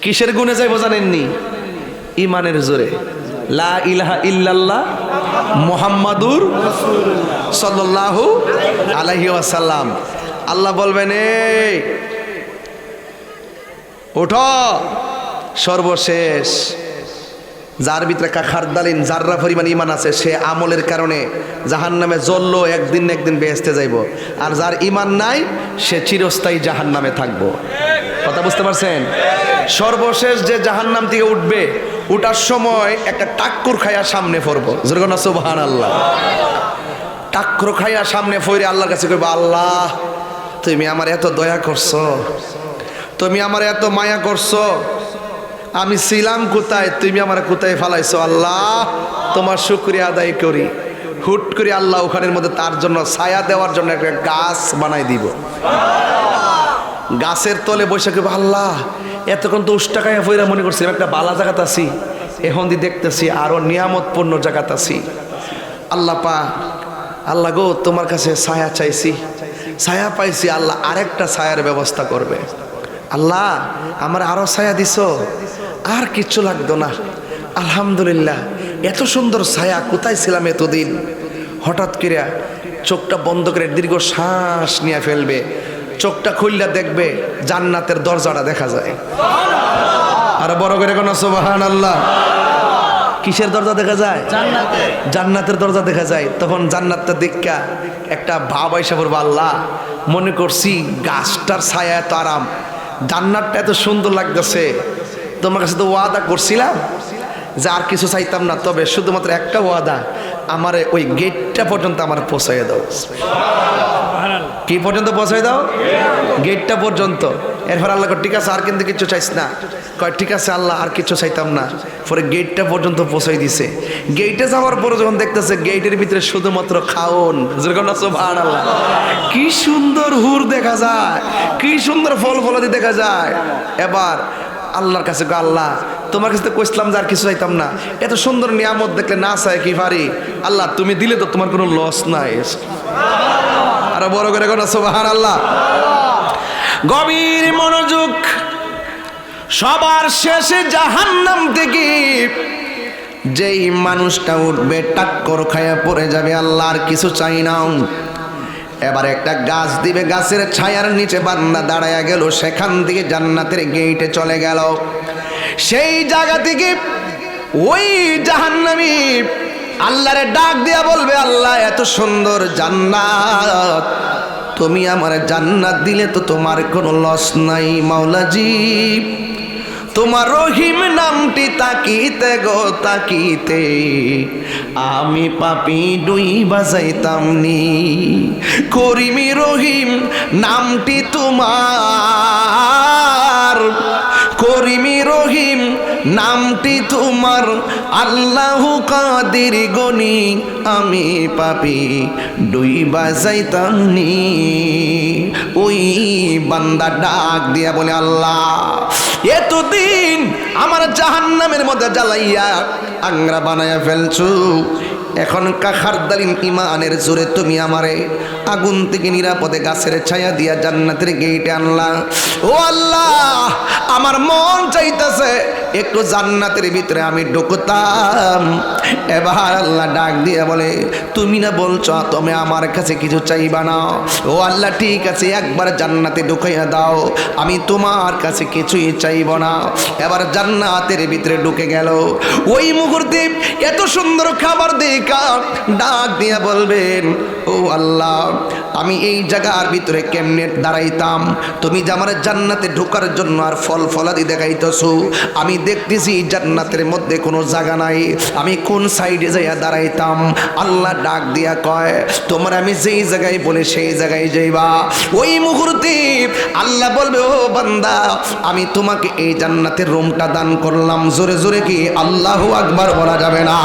কিসের গুণে যাইব জানেননি? ইমানের জোরে, লা ইলাহা ইল্লাল্লাহ মুহাম্মাদুর সাল্লাল্লাহু আলাইহি ওয়াসাল্লাম। আল্লাহ বলবেন, এই ওঠো, সর্বশেষ যার ভিতরে খারদালিন জাররা পরিমাণ ইমান আছে সে আমলের কারণে জাহান্নামে জ্বললো, একদিন না একদিন বেহেশতে যাইব। আর যার ইমান নাই সে চিরস্থায়ী জাহান্নামে থাকবো। কথা বুঝতে পারছেন? সর্বশেষ যে জাহান্নাম থেকে উঠবে, উঠার সময় একটা টাক্কুর খাইয়া সামনে পড়বো। জোরগনা সুবহানাল্লাহ। টাক্কুর খাইয়া সামনে পড়ে আল্লাহর কাছে কইবো, আল্লাহ তুমি আমার এত দয়া করছো, তুমি আমার এত মায়া করছো, আমি ছিলাম কোথায়, তুমি আমার কোথায় ফালাইছো, আল্লাহ তোমার শুকরিয়া আদায় করি। হুট করে আল্লাহ ওখানের মধ্যে তার জন্য ছায়া দেওয়ার জন্য একটা গাছ বানাই দিব। গাছের তলে বসে কেবো, আল্লাহ এতক্ষণ তো উষ্টাকায়া ফইরা মনে করছিলাম একটা বালা জায়গাতে আছি, এখন দিয়ে দেখতেছি আরো নিয়ামতপূর্ণ জায়গাতে আছি। আল্লাহ পা, আল্লাহ গো তোমার কাছে ছায়া চাইছি, ছায়া পাইছি, আল্লাহ আরেকটা ছায়ার ব্যবস্থা করবে। আল্লাহ আমার আরো ছায়া দিছো, আর কিচ্ছু লাগতো না। আলহামদুলিল্লাহ, এত সুন্দর ছায়া, কোথায় ছিলাম এতদিন। হঠাৎ করে চোখটা বন্ধ করে দীর্ঘ শ্বাস নিয়ে ফেলবে, চোখটা খুললে দেখবে জান্নাতের দরজাটা দেখা যায়। আর বড় করে কোন সুবহানাল্লাহ। কিসের দরজা দেখা যায়? জান্নাতের দরজা দেখা যায়। তখন জান্নাতটা দেখা একটা ভাব আইসা পড়বে, আল্লাহ মনে করছি গাছটার ছায়া এত আরাম, জান্নাতটা এত সুন্দর লাগতেছে, তোমার কাছে তো ওয়াদা করছিলাম যে আর কিছু চাইতাম না, তবে শুধুমাত্র একটা ওয়াদা, আমারে ওই গেটটা পর্যন্ত আমার পৌঁছাই দাও। কি পর্যন্ত পৌঁছাই দাও? গেটটা পর্যন্ত। এরপর আল্লাহ কয় ঠিক আছে আর কিন্তু কিছু চাইস না। কয় ঠিক আছে আল্লাহ আর কিছু চাইতাম না। পরে গেটটা পর্যন্ত পৌঁছাই দিছে। গেটে যাওয়ার পরে যখন দেখতেছে গেটের ভিতরে শুধুমাত্র খাওন, যেরকম সুবহানাল্লাহ, কি সুন্দর হুর দেখা যায়, কি সুন্দর ফল ফলাদি দেখা যায়। এবার আল্লাহর কাছে গো, আল্লাহ তোমার কাছে তো কইছিলাম যে আর কিছু চাইতাম না, এত সুন্দর নিয়ামত দেখলে না চাই কি পারি, আল্লাহ তুমি দিলে তো তোমার কোনো লস নাই। আর বড় করে কোন সুবহানাল্লাহ। গভীর মনোযোগ। সবার শেষে জাহান্নাম থেকে যেই মানুষটা উঠবে টাক্কর খায়া পড়ে যাবে, আল্লাহ আর কিছু চাই না। এবার একটা গাছ দিবে, গাছের ছায়ার নিচে বান্দা দাঁড়ায়া গেল, সেখান থেকে জান্নাতের গেটে চলে গেল। সেই জায়গা থেকে ওই জাহান্নামী আল্লাহরে ডাক দিয়া বলবে, আল্লাহ এত সুন্দর জান্নাত, তুমি আমার জান্নাত দিলে তো তোমার কোনো লস নাই মাওলাজি। তোমার রহিম নামটি তাকিতে গো তাকিতে আমি পাপি ডুই বাজাইতাম নি। করিমি রহিম নামটি তোমার, করিমি রহিম নামটি তোমার, আল্লাহু কাদির গনি আমি পাপি ডুই বাজাইতাম নি। ওই বান্দা ডাক দিয়া বলে, আল্লাহ এতদিন আমার জাহান্নামের মধ্যে জ্বালাইয়া আংরা বানায়া ফেলছো, এখন কাখারদালিন ইমানের জোরে তুমি আমারে আগুন থেকে নিরাপদে গাছের ছায়া দিয়া জান্নাতের গেটে আনলা। ও আল্লাহ আমার মন চাইতেছে একটু জান্নাতের ভিতরে আমি ঢুকতাম। এবার আল্লাহ ডাক দিয়ে বলে, তুমি না বলছো তুমি আমার কাছে কিছু চাইবা না? ও আল্লাহ ঠিক আছে, একবার জান্নাতে ঢুকাইয়া দাও, আমি তোমার কাছে কিছুই চাইব না। এবার জান্নাতের ভিতরে ঢুকে গেল। ওই মুহূর্তে এত সুন্দর খাবার দেখা ডাক দিয়া বলবেন, ও আল্লাহ আমি এই জায়গার ভিতরে কেমনে দাঁড়াইতাম, তুমি যে আমার জান্নাতে ঢোকার জন্য আর ফল ফলাদি দেখাইতেছো, আমি দেখতেছি জান্নাতের মধ্যে কোনো জায়গা নাই, আমি কোন সাইডে যাইয়া দাঁড়াইতাম? আল্লাহ ডাক দিয়া কয়, তোমার আমি যেই জায়গায় বলে সেই জায়গায় যাইবা। ওই মুহূর্তে আল্লাহ বলবে, ও বান্দা আমি তোমাকে এই জান্নাতের রুমটা দান করলাম। জোরে জোরে কি আল্লাহু আকবার বলা যাবে না?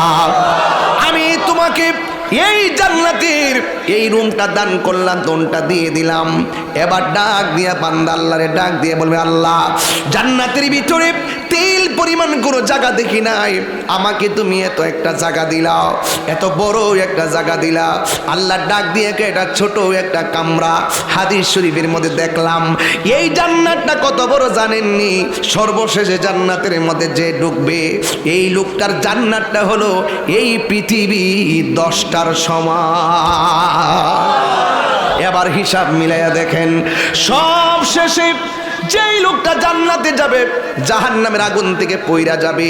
আমি তোমাকে এই জান্নাতের এই রুমটা দান করলাম, দোনটা দিয়ে দিলাম। এবার ডাক দিয়া বান্দা আল্লাহরে ডাক দিয়ে বলবে, আল্লাহ জান্নাতের ভিতরে তেল পরিমাণ কোনো জায়গা দেখি নাই, আমাকে তুমি এত একটা জায়গা দিলা, এত বড় একটা জায়গা দিলা। আল্লাহ ডাক দিয়ে এটা ছোট একটা কামরা। হাদিস শরীফের মধ্যে দেখলাম এই জান্নাতটা কত বড় জানেননি? সর্বশেষে জান্নাতের মধ্যে যে ঢুকবে এই লোকটার জান্নাতটা হলো এই পৃথিবী 10টার সমান। এবার হিসাব মিলাইয়া দেখেন, সব শেষে যেই লোকটা জান্নাতে যাবে জাহান্নামের আগুন থেকে পইরা যাবে,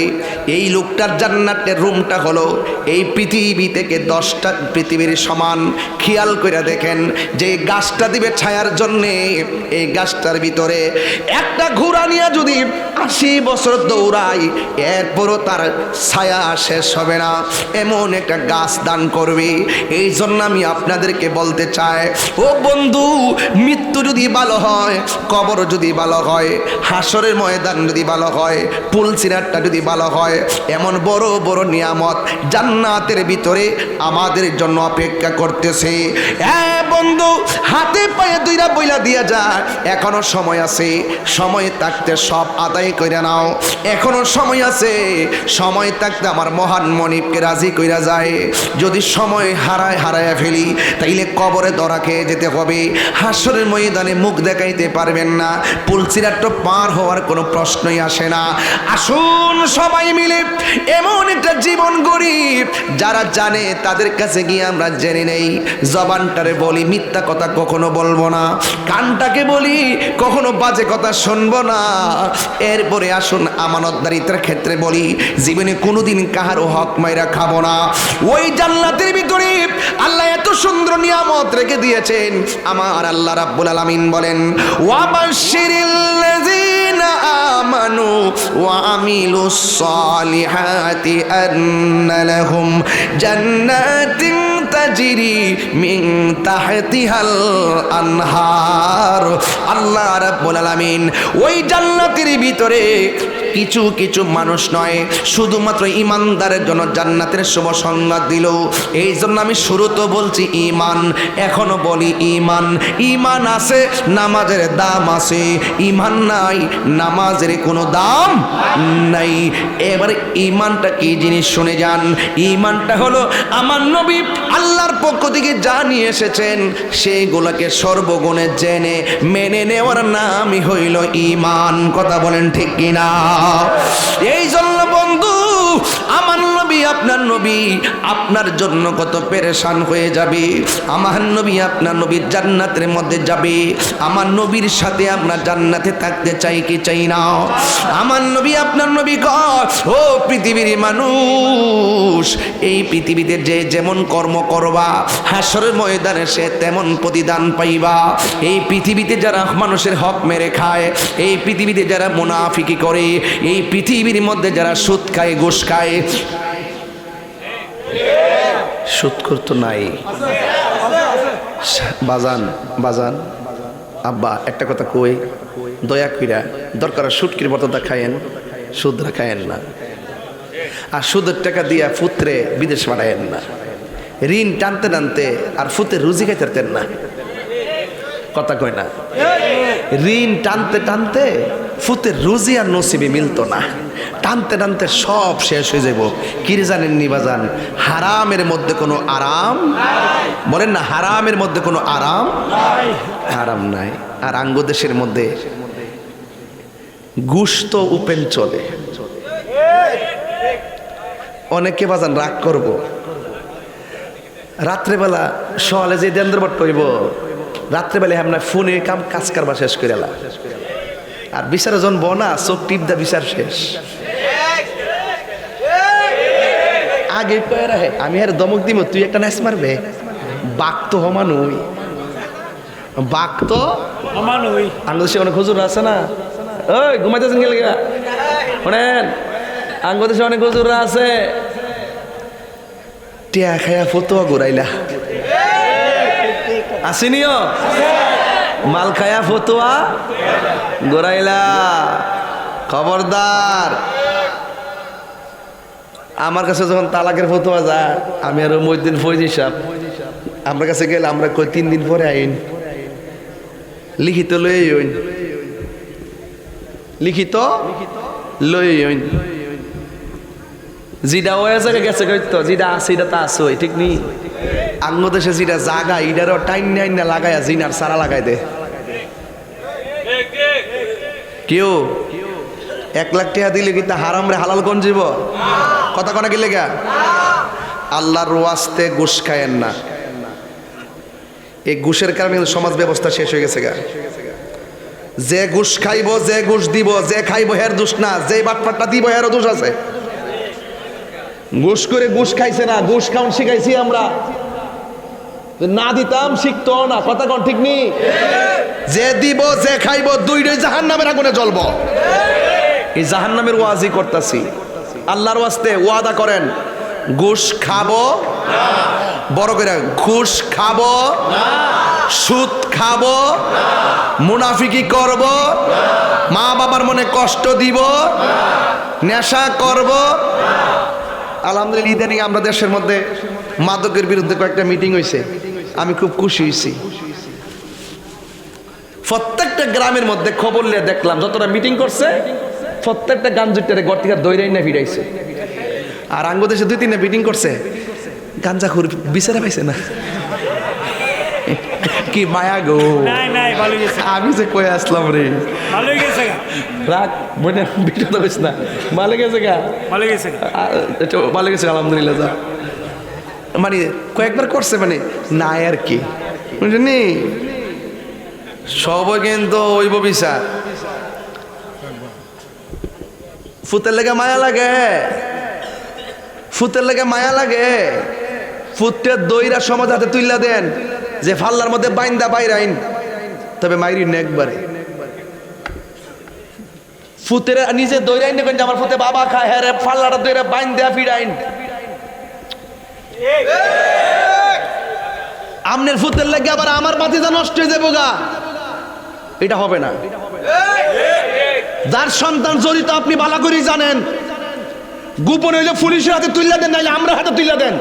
এই লোকটার জান্নাতের রুমটা হলো এই পৃথিবী থেকে 10টা পৃথিবীর সমান। খেয়াল করে দেখেন, যে গাছটা দিবে ছায়ার জন্যে, এই গাছটার ভিতরে একটা ঘোড়া নিয়ে যদি 80 বছর দৌড়ায় এরপরও তার ছায়া শেষ হবে না, এমন একটা গাছ দান করবে। এই জন্য আমি আপনাদেরকে বলতে চাই, ও বন্ধু, মৃত্যু যদি ভালো হয়, কবর যদি ভালো হয়, হাসরের ময়দান যদি ভালো হয়, পুলসিরাতটা যদি ভালো হয়, এমন বড় বড় নিয়ামত জান্নাতের ভিতরে আমাদের জন্য অপেক্ষা করতেছে। হ্যাঁ বন্ধু, হাতে পায়ে দুইটা বইলা দিয়া যায়, এখনো সময় আছে, সময় থাকতে সব আদায় করে নাও, এখনো সময় আছে, সময় থাকতে আমার মহান মনিবকে রাজি কইরা যায়। যদি সময় হারায় ফেলি তাইলে কবরে ধরা খেয়ে যেতে হবে, হাসরের ময়দানে মুখ দেখাইতে পারবেন না, পুলসিরাতটা পার হওয়ার কোনো প্রশ্নই আসে না। আসুন সবাই মিলে এমন একটা জীবন গরিব, যারা জানে তাদের কাছে গিয়ে আমরা জেনে নেই। জবানটারে বলি মিথ্যা কথা কখনো বলবো না, কানটাকে বলি কখনো বাজে কথা শুনবো না। এরপরে আসুন আমানতদারিতার ক্ষেত্রে বলি, জীবনে কোনোদিন কাহারও হক মাইরা খাবো না। ওই জান্নাতের ভিতরে আল্লাহ এত সুন্দর নিয়ামত রেখে দিয়েছেন। আমার আল্লাহ রাব্বুল আলামিন বলেন, ওয়াবাশশিরিল্লাযীনা আমানু ওয়া আমিলুস সালিহাতি আন্না লাহুম জান্নাতিন তাজরি মিন তাহতিহাল আনহার। আল্লাহ রাব্বুল আলামিন ওই জান্নাতের ভিতরে কিছু কিছু মানুষ নয়, শুধুমাত্র ইমানদারের জন্য জান্নাতের শুভ সংবাদ দিল। এই জন্য আমি শুরুতে বলছি ইমান, এখনো বলি ইমান। ইমান আছে, নামাজের দাম আছে, ইমান নাই, নামাজের কোনো দাম নাই। এবারে ইমানটা কি জিনিস শুনে যান। ইমানটা হলো আমার নবী আল্লাহর পক্ষ থেকে যা নিয়ে এসেছেন সেইগুলোকে সর্বগুণে জেনে মেনে নেওয়ার নামই হইল ইমান। কথা বলেন ঠিক কিনা? এই জন্য বন্ধু, আমার নবী আপনার নবী আপনার জন্য কত পেরেশান হয়ে যাবে। আমার নবী আপনার নবীর জান্নাতের মধ্যে যাবে, আমার নবীর সাথে আমরা জান্নাতে থাকতে চাই কি চাই না? আমার নবী আপনার নবী কয়, ও পৃথিবীর মানুষ, এই পৃথিবীতে যে যেমন কর্ম করবা হাসরের ময়দানে সে তেমন প্রতিদান পাইবা। এই পৃথিবীতে যারা মানুষের হক মেরে খায়, এই পৃথিবীতে যারা মুনাফিকি করে, এই পৃথিবীর মধ্যে যারা সুদ খায়, ঘুষ খায়, সুদ করতো নাই। বাজান আব্বা একটা কথা কই, দয়া কইরা দরকার সুটকির বর্তটা খায়েন, সুদরা খায়েন না। আর সুদের টাকা দিয়া পুত্রে বিদেশ পাঠায়েন না। ঋণ টানতে টানতে আর ফুতের রুজি খাইতে পারতেন না। কথা কয় না? ঋণ টানতে টানতে ফুতের রুজি আর নসিবে মিলতো না, টানতে টানতে সব শেষ হয়ে যাব। কি জানেননি বাজান, হারামের মধ্যে কোনো আরাম, বলেন না, হারামের মধ্যে কোনো আরাম আরাম নাই। আর আঙ্গ দেশের মধ্যে ঘুষ তো উপেন চলে। অনেকে বাজান রাগ করব, রাত্রেবেলা সকালে যে দেন্দ্রবট করিব, রাত্রেবেলা আমরা ফোনে কাম কাজ কারবার শেষ করে এলা, আর বিচার জন বনা চোখ টিপ দা বিচার শেষ। আগে কয়ে রাখে আমি আর দমক দিব, তুই একটা নাচ মারবে। বাক তো হমানুই, বাক তো হমানুই। আঙ্গদেশে অনেক হুজুর আছে না, ওই ঘুমাইতেছেন গেলে শোনেন, আঙ্গদেশে অনেক হুজুররা আছে, টিয়া খায়া ফতোয়া ঘুরাইলা আসেনিও, মাল খায়া ফতোয়া ঘুরাইলা। খবরদার, আমার কাছে যখন তালাকের ফতোয়া যায়, আমি আর মহিউদ্দিন ফৈজি সাহেব আমার কাছে গেলে আমরা কই 3 দিন পরে আইন, লিখিত লই আইন, লিখিত লই আইন। যেটা ওই জায়গায় গেছে তো, যেটা আছে এটা তা আছে, ঠিক নি? আঙ্গ দেশে যেটা জাগা এটারও টাইম নাই না লাগাইয়া জিনার সারা লাগাই দে। কেউ 1 লাখ টাকা দিলে কি তা হারাম রে হালাল কোন জীব? কথা কনা কি লেগা? আল্লাহর ওয়াস্তে ঘুষ খায়েন না। এই ঘুষের কারণে সমাজ ব্যবস্থা শেষ হয়ে গেছে গা। যে ঘুষ খাইব, যে ঘুষ দিব, যে খাইব হের দোষ না, যে বাটপাটটা দিব হেরও দোষ আছে। ঘুষ করে ঘুষ খাইছে না, ঘুষ খাওয়ান শিখাইছি আমরা, না দিতাম শিখতো না। কথা কোন ঠিক নেই? যে দিব যে খাইব দুইটাই জাহান্নামের আগুনে জ্বলবো। এই জাহান্নামের ওয়াজি করতেছি। আল্লাহর ওয়াস্তে ওয়াদা করেন, ঘুষ খাবো, বড় করে ঘুষ খাবো, সুদ খাবো, মুনাফিকি করব, মা বাবার মনে কষ্ট দিব, নেশা করব। আলহামদুলিল্লাহ ইদানিং আমরা দেশের মধ্যে মাদকের বিরুদ্ধে কয়েকটা মিটিং হয়েছে, আমি খুব খুশি হয়েছি। প্রত্যেকটা গ্রামের মধ্যে খবর নিয়ে দেখলাম যতটা মিটিং করছে প্রত্যেকটা গাঞ্জুটারে ঘর থেকে দৈরাই না ফিরাইছে। আর আঙ্গ দেশে 2-3টা মিটিং করছে, গাঞ্জা খুর বিচারে পাইছে না। কি মায়া গো, আমি যে কয়ে আসলাম রে, রাগ মনে বিটা হইস না, ভালো গেছে গা, ভালো গেছে আলহামদুলিল্লাহ। যা মানে কয়েকবার করছে, মানে না আর কি বুঝলি, সব কিন্তু হইব বিচার। ফুতের লেগে মায়া লাগে, ফুতের লেগে মায়া লাগে। ফুটের দইরা সমাজ হাতে তুইলা দেন যে ফাল্লার মধ্যে বাইন্দা বাইরাইন, তবে মাইরি না একবারে। ফুতের নিজে দইরাইন দেখেন যে আমার ফুতে বাবা খায়, হ্যাঁ রে ফাল্লাটা দইরা বাইন দেয়া ফিরাইন। আমনের ফুতের লেগে আবার আমার বাতিটা নষ্ট হয়ে যাবো গা, এটা হবে না। যার সন্তান জড়িত আপনি ভালো করে জানেন, গোপনে হইলে পুলিশের হাতে তুইলা দেন, নাইলে আমরা হাতে তুইলা দেন।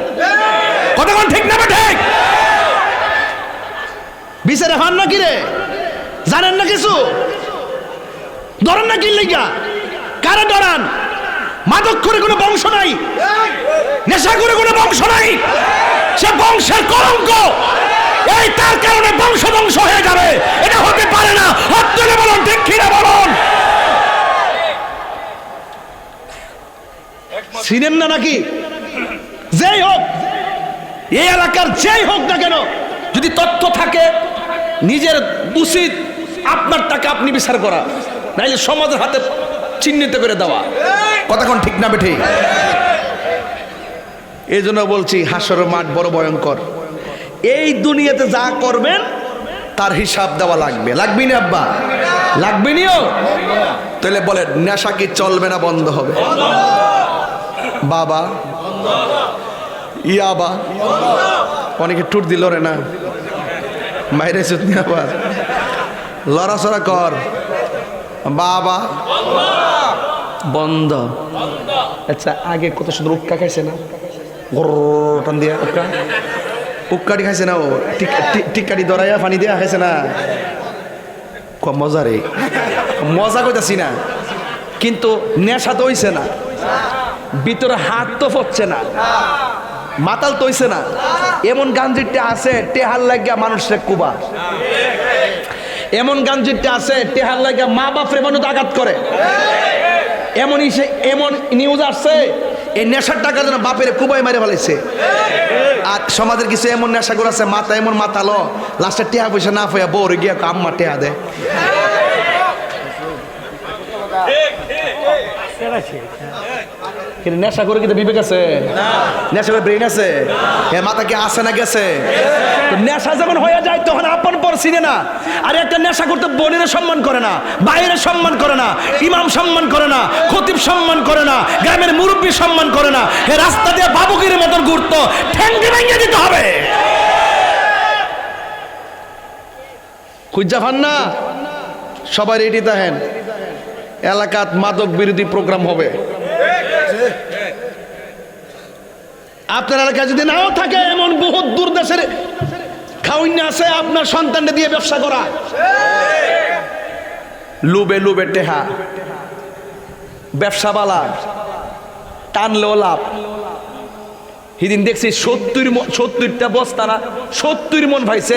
কতক্ষণ ঠিক না ঠিক? বিচারে হান না কিরে, জানেন না কিছু, ধরেন না কি লিগা, কারে ডরান? মাদক করে কোনো বংশ নাই, নেশা করে কোনো বংশ নাই, সে বংশের কলঙ্ক। এই তার কারণে বংশ ধ্বংস হয়ে যাবে, এটা হতে পারে না। হাত তুলে বলুন ঠিক কিনা বলুন। চিনেন না নাকি? যেই হোক, এই এলাকার যেই হোক না কেন, যদি তথ্য থাকে নিজের উচিত আপনার টাকা আপনি বিচার করা, নাইলে সমাজের হাতে চিহ্নিত করে দেওয়া। কতক্ষণ ঠিক না বেঠে? এই জন্য বলছি হাসরের মাঠ বড় ভয়ঙ্কর। এই দুনিয়াতে যা করবেন তার হিসাব দেওয়া লাগবে, লাগবে না আব্বা? লাগবে নিও। তাহলে বলেন নেশা কি চলবে না বন্ধ হবে? বাবা ইয়াবা অনেকে টুট দিল রে না, মাইরে সুতনি আবার লড়াচড়া কর, বাবা বন্ধ। আচ্ছা আগে কত সুন্দর উক্কা খাইছে না, টান দিয়া উক্কা, উক্কাটি খাইছে না, ও টিক্কাটি দরাইয়া পানি দিয়া খাইছে না, কম মজা রে, মজা কইতাছি না, কিন্তু নেশা তো হইছে না, ভিতরে হাত তো পড়ছে না, মাতাল তো হইছে না। এমন গাঞ্জিরটা আছে টেহার লাগিয়া মানুষের কুবা, এমন গাঞ্জিরটা আছে টেহার লাগিয়া মা বাপরে মানুষ আঘাত করে। এমন নিউজ আসছে এই নেশার টাকা যেন বাপের কুবাই মারে ফেলাইছে। আর সমাজের কিছু এমন নেশাগুলো আছে, মাথা এমন মাতালো, লাস্টে টেহা পয়সা না হইয়া বউর গিয়া আম্মা টেহা দেয়। কিন্তু নেশা করে কিন্তু বিবেক আছে, নেশা করে ব্রেন আছে, মাথা কি আছে না গেছে? নেশা যখন হয়ে যায় তখন আপন পর চিনে না। আর একটা নেশা করতে বোনের সম্মান করে না, বাইরের সম্মান করে না, ইমাম সম্মান করে না, খতিব সম্মান করে না, গ্রামের মুরব্বী সম্মান করে না, হে রাস্তা দিয়ে বাবুগির মতন ঘুরতো, ঠ্যাঙ্গি ভেঙে দিতে হবে। খুঁজা পান না? সবাই রেডি থাকেন, এলাকাত মাদক বিরোধী প্রোগ্রাম হবে। আপনার এলাকায় যদি নাও থাকে, এমন বহুত দূর দেশের খাওয়াইন আছে আপনার সন্তানকে দিয়ে ব্যবসা করা, লুবে লুবে টেহা, ব্যবসা বালা, টানলেও লাভ। সেদিন দেখছি 70টা বস্তা না 70 মন ভাইছে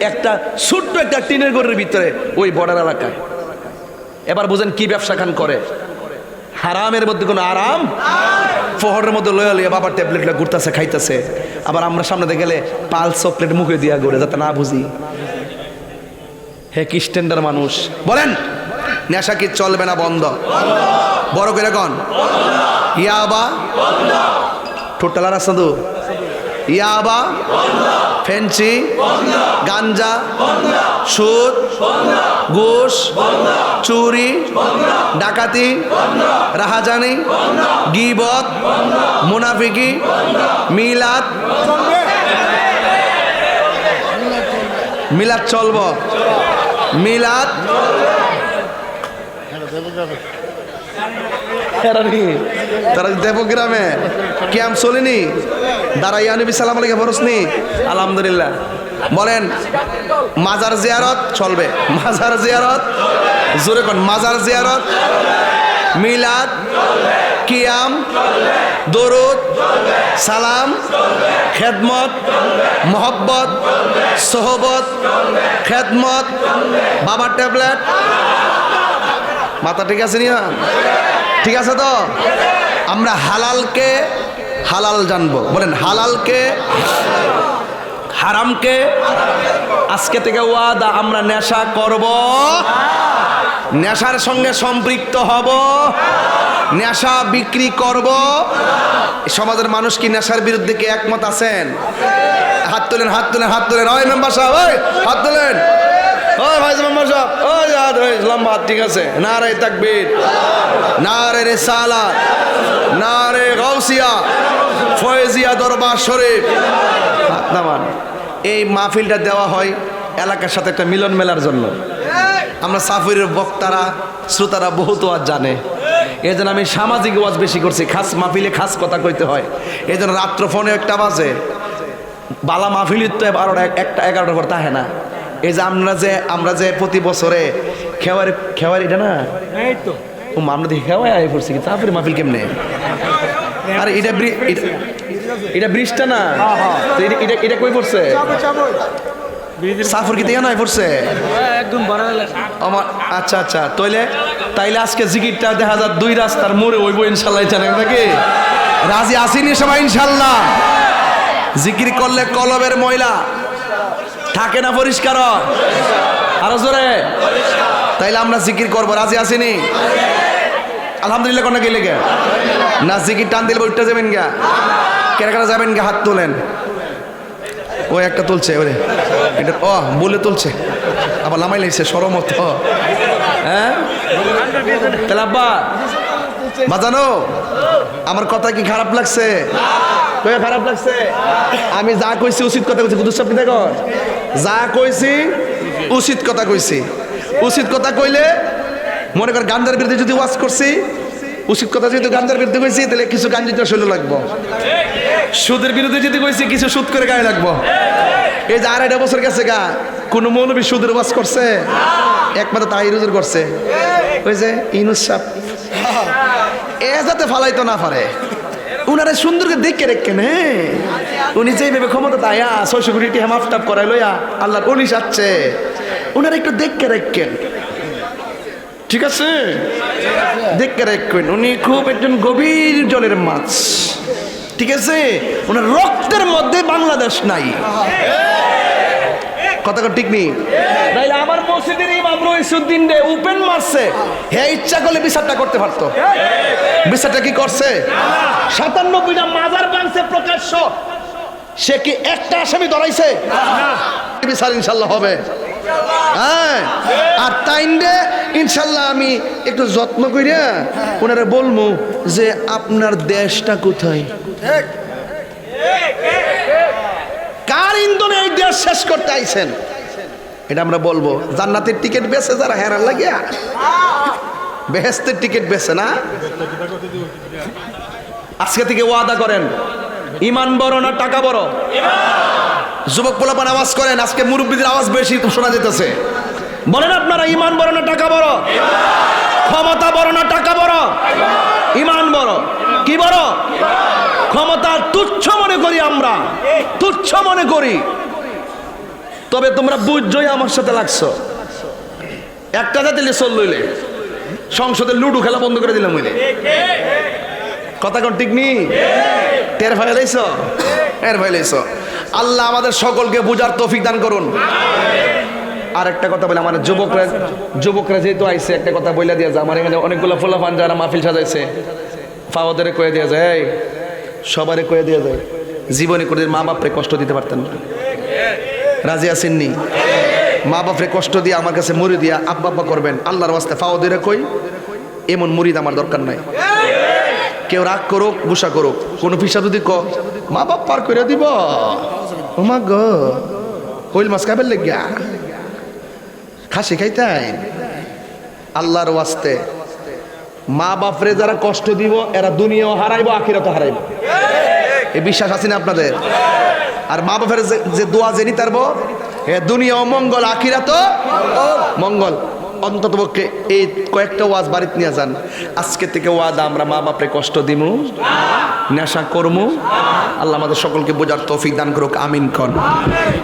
একটা ছোট্ট একটা টিনের ঘরের ভিতরে, ওই বর্ডার এলাকায়। এবার বুঝেন কি ব্যবসা খান করে। হারামের মধ্যে কোনো আরাম, ফহরের মধ্যে লয়া লইয়া বাবার ট্যাবলেটটা ঘুরতেছে খাইতেছে, আবার আমরা সামনে গেলে পাল চকলেট মুখে দিয়া ঘুরে যাতে না বুঝি। হে খ্রিস্টানদের মানুষ বলেন, নেশা কি চলবে না বন্ধ? বড় করে কন। ইয়াবা টোটাল রাস্তা তো ইয়াবা, ফেন্সি, গাঞ্জা, সুদ, ঘুষ, চুরি, ডাকাতি, রাহাজানি, গীবত, মুনাফিকি, মিলাদ। মিলাদ চলব, মিলাদ তারা দেবগ্রামে ক্যাম চলেনি, দাঁড়াইয়া নবী সালাম আলাইকে ফরসনি, আলহামদুলিল্লাহ। বলেন মাজার জিয়ারত চলবে, মাজার জিয়ারত জোরে কোন, মাজার জিয়ারত, মিলাদ, কিয়াম, দরুদ, সালাম, খেদমত, মোহব্বত, সোহবত, খেদমত, বাবার ট্যাবলেট। মাথা ঠিক আছে নিয়া? ঠিক আছে তো? আমরা হালালকে হালাল জানবো, বলেন হালালকে, হারামকে। আজকে থেকে ওয়াদা, আমরা নেশা করব, নেশার সঙ্গে সম্পৃক্ত হব, নেশা বিক্রি করব। সমাজের মানুষ কি নেশার বিরুদ্ধে কি একমত আছেন? হাত তোলেন, হাত তোলেন, হাত তোলেন। ওই মেম্বার সাহেব, ওই হাত তোলেন। ওই ভাইস মেম্বার সাহেব, ওই হাত, ওই লম্বা হাত, ঠিক আছে। নারে তাকবীর, নারে রিসালাত, নারে গাউসিয়া, ফয়েজিয়া দরবার শরীফ। হাত নামান। এই মাহফিলটা দেওয়া হয় এলাকার সাথে একটা মিলন মেলার জন্য। আমরা সাফিরের বক্তারা, শ্রোতারা বহুত ওয়াজ জানে, এই জন্য আমি সামাজিক ওয়াজ বেশি করছি। খাস মাহফিলে খাস কথা কইতে হয়, এই জন্য রাত্র ফোনে একটা বাজে, বালা মাহফিলির তো 12টা 1টা 11টার পর তাহে না। এই যে আমরা যে প্রতি বছরে খেওয়ারি এটা না, ও আমরা দেখি খেওয়াই আয় পড়ছি, তারপরে মাহফিল কেমনে? আরে এটা ব্রিজটা না, এটা কই পড়ছে? সাফর কি নাই পড়ছে আমার? আচ্ছা আচ্ছা, তাইলে আজকে জিকিরটা দেখা যায় 2 রাস্তার মোড়ে হইব ইনশাল্লাহ, জানেন নাকি? রাজি আসিনি সবাই ইনশাল্লাহ? জিকির করলে কলবের ময়লা থাকে না, পরিষ্কার। আরো জোরে, তাইলে আমরা জিকির করবো, রাজি আসিনি? আলহামদুলিল্লাহ কোন গেলে গে না, জিকির টান দিলে ওইটা যাবেন গা, কেরা কেরা যাবেন গা? হাত তোলেন। ওই একটা তুলছে, ওরে এটা বলে তুলছে, আবার লামাই লাগছে সরমত। হ্যাঁ তাহলে আব্বা বাজানো, আমার কথা কি খারাপ লাগছে? খারাপ লাগছে? আমি যা কইছি উচিত কথা কইছি, কুদুস আপনি দেখো, যা কইছি উচিত কথা কইছি। উচিত কথা কইলে মনে কর গাঞ্জার বিরুদ্ধে যদি ওয়াজ করছি, উচিত কথা যেহেতু গাঞ্জার বিরুদ্ধে কইছি, তাহলে কিছু গাঞ্জিটা শৈল লাগবো। সুদের বিরুদ্ধে যদি কইছি, কিছু সুদ করে গায়ে লাগবো। এই যে 2.5 বছর গেছে গা, কোন মৌলবী সুদের ওয়াজ করছে? একমাত্র তাহির হুজুর করছে। ওই যে ইনুস সাহেব, এ যাতে ফালাইতো না পারে, উনারে সুন্দর করে দেখে রেখেন। হ্যাঁ, উনি যেভাবে ক্ষমতা তাইয়া 600 কোটি টাকা মাফটাপ করাই লইয়া আল্লাহর উনি যাচ্ছে, উনারা একটু দেখে রেখেন। ঠিক আছে, দেখে রাখবেন, উনি খুব একজন গভীর জলের মাছ। ঠিক আছে, ওনার রক্তের মধ্যে বাংলাদেশ নাই। কথা ঠিক নেই? তাইলে আমার মসজিদের ইমাম রইসুদ্দিন রে ওপেন মারছে, হে ইচ্ছা করলে বিচারটা করতে পারতো। বিচারটা কি করছে? 97টা মাজার ভাঙছে প্রকাশ্য। সে কি একটা আসামি ধরাইছে? বিচার ইনশাল্লাহ হবে। হ্যাঁ, আর তাইন্ডে ইনশাল্লাহ আমি একটু যত্ন কইরা ওনারা বলবো যে আপনার দেশটা কোথায়, কার ইন্ধনে এই দেশ শেষ করতে আইছেন, এটা আমরা বলবো। জান্নাতের টিকিট বেছে যারা, হেরার লাগিয়া বেহেশতের টিকিট বেছে না। আজকে থেকে ওয়াদা করেন, ইমান বড় না টাকা বড়? যুবক পোলাপান আওয়াজ করেন, আজকে মুরব্বীদের আওয়াজ বেশি শোনা যেতেছে। বলেন আপনারা, ইমান বড় না টাকা বড়? ক্ষমতা বড় না টাকা বড়? ইমান বড়। কি বড়? ক্ষমতা তুচ্ছ মনে করি আমরা, তুচ্ছ মনে করি। তবে তোমরা বুঝছই আমার সাথে লাগছো, একটা দিলে চল লইলে সংসদে লুডু খেলা বন্ধ করে দিলাম। কথা কোন ঠিক নি? টের ফাইলাইছ, টের ফাইলাইছ। আল্লাহ আমাদের সকলকে বুঝার তৌফিক দান করুন। আর একটা কথা বলে, আমার যুবকরা যেহেতু আইছে, একটা কথা বলে দিয়া যায়, আমার এখানে অনেকগুলো ফুলাফান যারা মাহফিল সাজাইছে, ফাওয়াদের কয়ে দিয়া যায়, এই সবারে কয়ে দিয়া যায়, জীবনে করে মা বাপরে কষ্ট দিতে পারতেন না। রাজি আসেননি? মা বাপরে কষ্ট দিয়ে আমার কাছে মুড়ি দিয়া আব্বা আব্বা করবেন, আল্লাহর ওয়াস্তে ফাওয়াদের কই, এমন মুরিদ আমার দরকার নাই। কেউ রাগ করুক, গুসা করুক, কোনো পিসা যদি মা বাপ পার করে দিব, ও মা গো হইল মাছ খাইবার লেগিয়া খাসি খাইতেন, আল্লাহর ওয়াস্তে মা বাপরে যারা কষ্ট দিব এরা দুনিয়াও হারাইবো, আখিরাতও হারাইবো। এই বিশ্বাস আছে না আপনাদের? আর মা বাপের যে দোয়া জেনি তারবো, দুনিয়াও মঙ্গল, আখিরাতও মঙ্গল। অন্তত পক্ষে এই কয়েকটা ওয়াজ বাড়িতে নিয়ে যান। আজকে থেকে ওয়াদা, আমরা মা বাপরে কষ্ট দিমু, নেশা করমু। আল্লাহ আমাদের সকলকে বোঝার তৌফিক দান করুক, আমিন কন।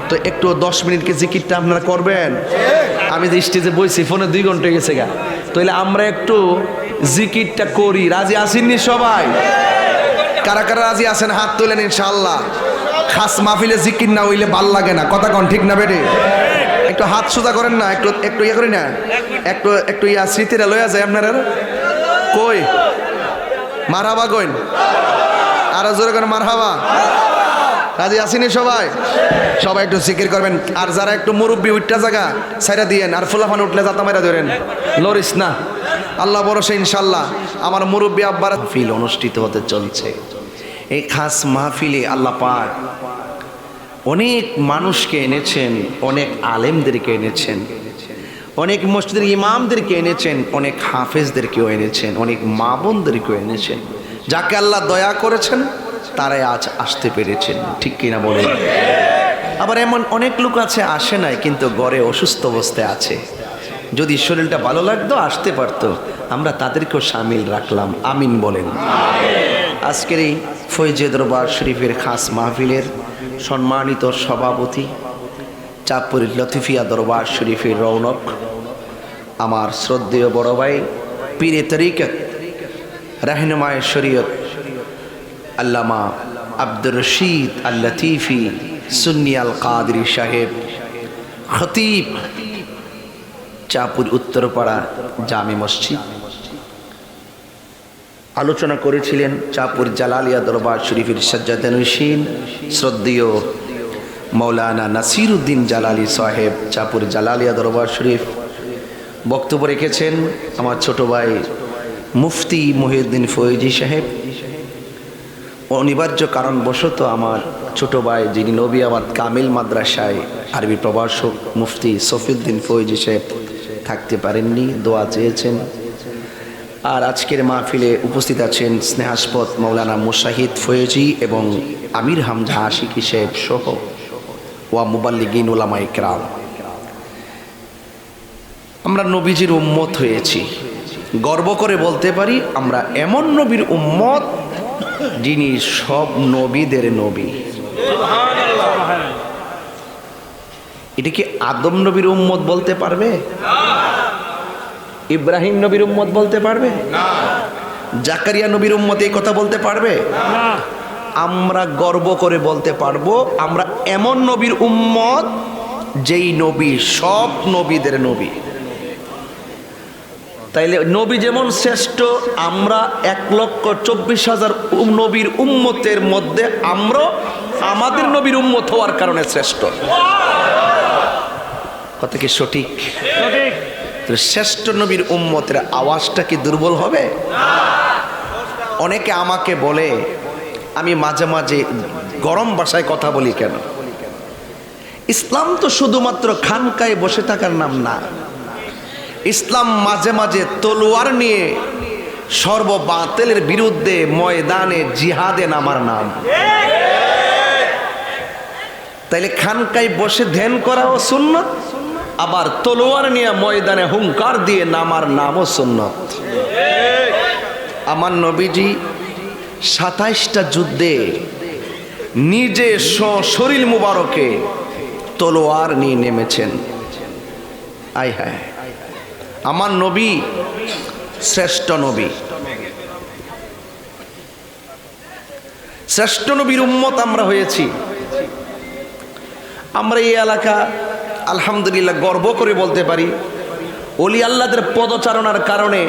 তো একটু 10 মিনিট কি জিকিরটা আপনারা করবেন? আমি যে স্টেজে বইছি, ফোনে 2 ঘন্টা হয়ে গেছে গা, তাহলে আমরা একটু জিকিরটা করি। রাজি আসেননি সবাই? কারা কারা রাজি আছেন হাত তোলেন ইনশাআল্লাহ। খাস মাহফিলে জিকির না হইলে ভাল লাগে না, কথা কন ঠিক না বেটে? একটু হাত সোজা করেন না, একটু ইয়ে করি না, একটু ইয়া স্মৃতিরা লইয়া যায় আপনারা। কই মারহাবা কইন, আরো জোরে করেন মারহাবা। রাজি আসেনি সবাই? সবাই একটু জিকির করবেন। আর যারা একটু মুরব্বী উঠটা জায়গা সাইরা দিয়েন, আর ফুলাফান উঠলে যাতা মাইরা ধরেন, লরিস না, আল্লাহ ভরসা ইনশাল্লাহ। আমার মুরব্বী আব্বার ফিল অনুষ্ঠিত হতে চলছে। এই খাস মাহফিলে আল্লাহ পাক অনেক মানুষকে এনেছেন, অনেক আলেমদেরকে এনেছেন, অনেক মসজিদের ইমামদেরকে এনেছেন, অনেক হাফেজদেরকেও এনেছেন, অনেক মা বোনদেরকেও এনেছেন। যাকে আল্লাহ দয়া করেছেন তারাই আজ আসতে পেরেছেন, ঠিক কিনা বলেন? আবার এমন অনেক লোক আছে আসে নাই, কিন্তু ঘরে অসুস্থ অবস্থায় আছে, যদি শরীরটা ভালো লাগতো আসতে পারতো, আমরা তাদেরকেও সামিল রাখলাম, আমিন বলেন। আজকের এই ফৈজে দরবার শরীফের খাস মাহফিলের সম্মানিত সভাপতি, চাঁদপুর লতিফিয়া দরবার শরীফের রৌনক, আমার শ্রদ্ধেয় বড় ভাই, পীরে তরিকত, রাহনুমায়ে শরীয়ত আল্লামা আব্দুর রশিদ আল লতিফি সুন্নি আল কাদরি সাহেব, খতিব, চাঁদপুর উত্তরপাড়া জামে মসজিদ, আলোচনা করেছিলেন চাঁদপুর জালালিয়া দরবার শরীফের সাজ্জাদানুশীন শ্রদ্ধেয় মৌলানা নাসিরউদ্দিন জালালি সাহেব, চাঁদপুর জালালিয়া দরবার শরীফ। বক্তব্য রেখেছেন আমার ছোট ভাই মুফতি মহিউদ্দিন ফৈজি সাহেব। অনিবার্য কারণবশত আমার ছোট ভাই, যিনি নবিয়াবাদ কামিল মাদ্রাসায় আরবি প্রভাষক মুফতি সফিউদ্দিন ফৈজি সাহেব থাকতে পারেননি, দোয়া চেয়েছেন। আর আজকের মাহফিলে উপস্থিত আছেন স্নেহাস্পদ মৌলানা মুশাহিদ ফৈজি এবং আমির হামজা আশিকি সাহেব সহ ওয়া মুবাল্লিগিন উলামা ইকরাম। আমরা নবীজির উম্মত হয়েছি, গর্ব করে বলতে পারি আমরা এমন নবীর উম্মত যিনি সব নবীদের নবী। এটা কি আদম নবীর উম্মত বলতে পারবে? ইব্রাহিম নবীর উম্মত বলতে পারবে? জাকারিয়া নবীর উম্মত এই কথা বলতে পারবে? আমরা গর্ব করে বলতে পারবো আমরা এমন নবীর উম্মত যেই নবী সব নবীদের নবী। তাইলে নবী যেমন শ্রেষ্ঠ, আমরা 1,24,000 নবীর উম্মতের মধ্যে আমরা আমাদের নবীর উম্মত হওয়ার কারণে শ্রেষ্ঠ। কথা কি সঠিক? শ্রেষ্ঠ নবীর উম্মতের আওয়াজটা কি দুর্বল হবে? অনেকে আমাকে বলে, আমি মাঝে মাঝে গরম ভাষায় কথা বলি কেন? ইসলাম তো শুধুমাত্র খানকায় বসে থাকার নাম না। ইসলাম মাঝে মাঝে তলোয়ার নিয়ে সর্ববাতিলের বিরুদ্ধে ময়দানে জিহাদে নামার নাম। তাইলে খানকায় বসে ধ্যান করাও সুন্নত, আবার তলোয়ার নিয়ে ময়দানে হুঙ্কার দিয়ে নামার নামও সুন্নত। আমার নবীজি 27টা যুদ্ধে নিজে শরীর মুবারকে তলোয়ার নিয়ে নেমেছেন। আয় হায়, আমার নবী শ্রেষ্ঠ নবী, শ্রেষ্ঠ নবীর উম্মত আমরা হয়েছি। আমরা এই এলাকা আলহামদুলিল্লাহ গর্ব করে বলতে পারি ওলি আল্লাহদের পদচারণার কারণে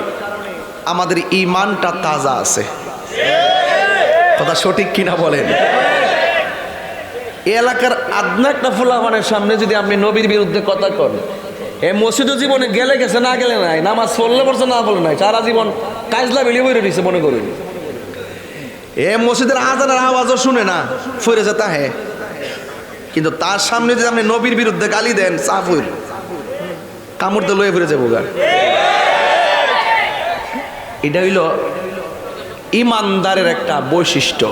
আমাদের ঈমানটা তাজা আছে। কথা সঠিক কিনা বলেন? এই এলাকার আদনা একটা ফুলাবানের সামনে যদি আপনি নবীর বিরুদ্ধে কথা কন, এ মসজিদও জীবনে গেলে গেছে, না গেলে নাই, নামাজ পড়লে পড়ছে, না পড়লে নাই, সারা জীবন কাজলা বেরিয়ে বইরে দিচ্ছে মনে করুন। এ মসজিদের আজানের আওয়াজও শুনে না, ফিরে যেতে হ্যাঁ, কিন্তু তার সামনে যদি আপনি নবীর বিরুদ্ধে গালি দেন, সাফুর কামড় তো লয়ে ফিরে যাবো গা। এটা হইল ইমানদারের একটা বৈশিষ্ট্য।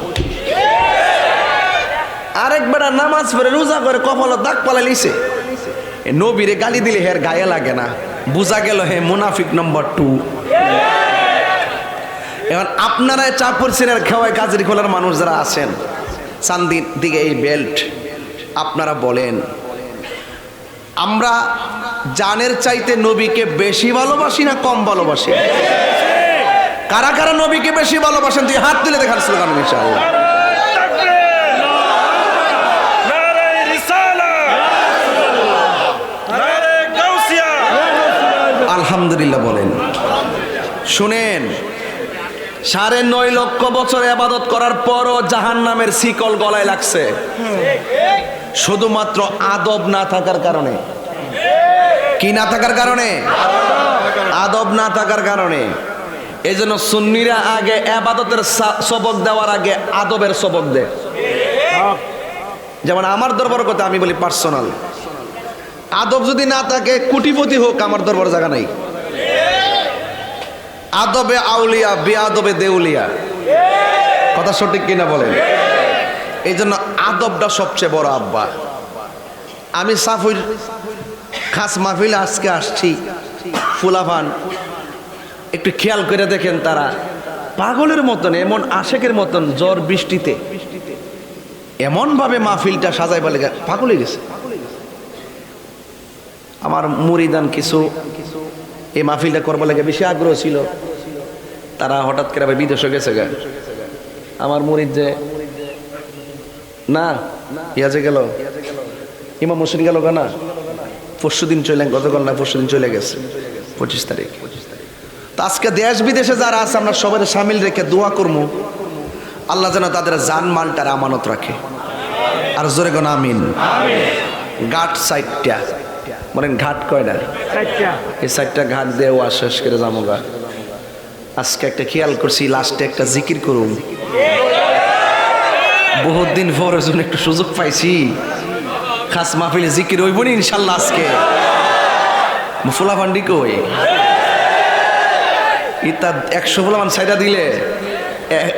আরেকবার নামাজ পড়ে রোজা করে কপালে দাগ পালা লিছে, নবীরে গালি দিলে হের গায়ে লাগে না, বুঝা গেল হে মুনাফিক নম্বর 2। এখন আপনারা চাঁদপুর সিনের খেওয়ায় কাজের খোলার মানুষ যারা আছেন, চান্দির দিকে এই বেল্ট, আপনারা বলেন আমরা জানের চাইতে নবীকে বেশি ভালোবাসি না কম ভালোবাসি? কারা কারা নবীকে বেশি ভালোবাসেন তুই হাত তুলে দেখার স্লোগান ইনশাআল্লাহ। আলহামদুলিল্লাহ বলেন। শুনেন, 9.5 লক্ষ বছর ইবাদত করার পরও জাহান্নামের শিকল গলায় লাগছে শুধুমাত্র আদব না থাকার কারণে। কি না থাকার কারণে? আদব না থাকার কারণে। এই জন্য সুন্নিরা আগে ইবাদতের সবক দেওয়ার আগে আদবের সবক দেয়। যেমন আমার দরবার কথা আমি বলি পার্সোনাল, আদব যদি না থাকে কোটিপতি হোক আমার দরবার জায়গা নাই। আদবে আউলিয়া বেআদবে দেউলিয়া। কথা সঠিক কিনা বলেন? এই জন্য আদবটা সবচেয়ে বড় আব্বা। আমি সাফুর খাস মাহফিলে আজকে আসছি, ফুলাফান একটু খেয়াল করে দেখেন, তারা পাগলের মতন, এমন আশেকের মতন ঝড় বৃষ্টিতে এমন ভাবে মাহফিলটা সাজাই বলে পাগল হয়ে গেছে। আমার মুরিদান কিছু এই মাহফিলটা করবো লাগে বেশি আগ্রহ ছিল, তারা হঠাৎ করে আবার বিদেশে গেছে গা। আমার মুরিদ যে না ইয়াজে গেল, ইমাম হোসেন গেল গা, না পরশুদিন চলে, গতকাল না পরশুদিন চলে গেছে 25 তারিখ। তো আজকে দেশ বিদেশে যারা আছে আমরা সবাই সামিল রেখে দোয়া করবো আল্লাহ যেন তাদের জানমালটার আমানত রাখে। আর জোরে কোন আমিন। ঘাট 4টা, বলেন ঘাট কয়টা? এই 4টা ঘাট দিয়ে ওয়াজ শেষ করে যাবো গা। আজকে একটা খেয়াল করছি, লাস্টে একটা জিকির করুন। বহুত দিন পর একটু সুযোগ পাইছি, খাস মাহফিলে জিকির হইব নি ইনশাল্লাহ। আজকে ফুলা ফান্ডি কই ইতা 100 ফুলামান সাইডা দিলে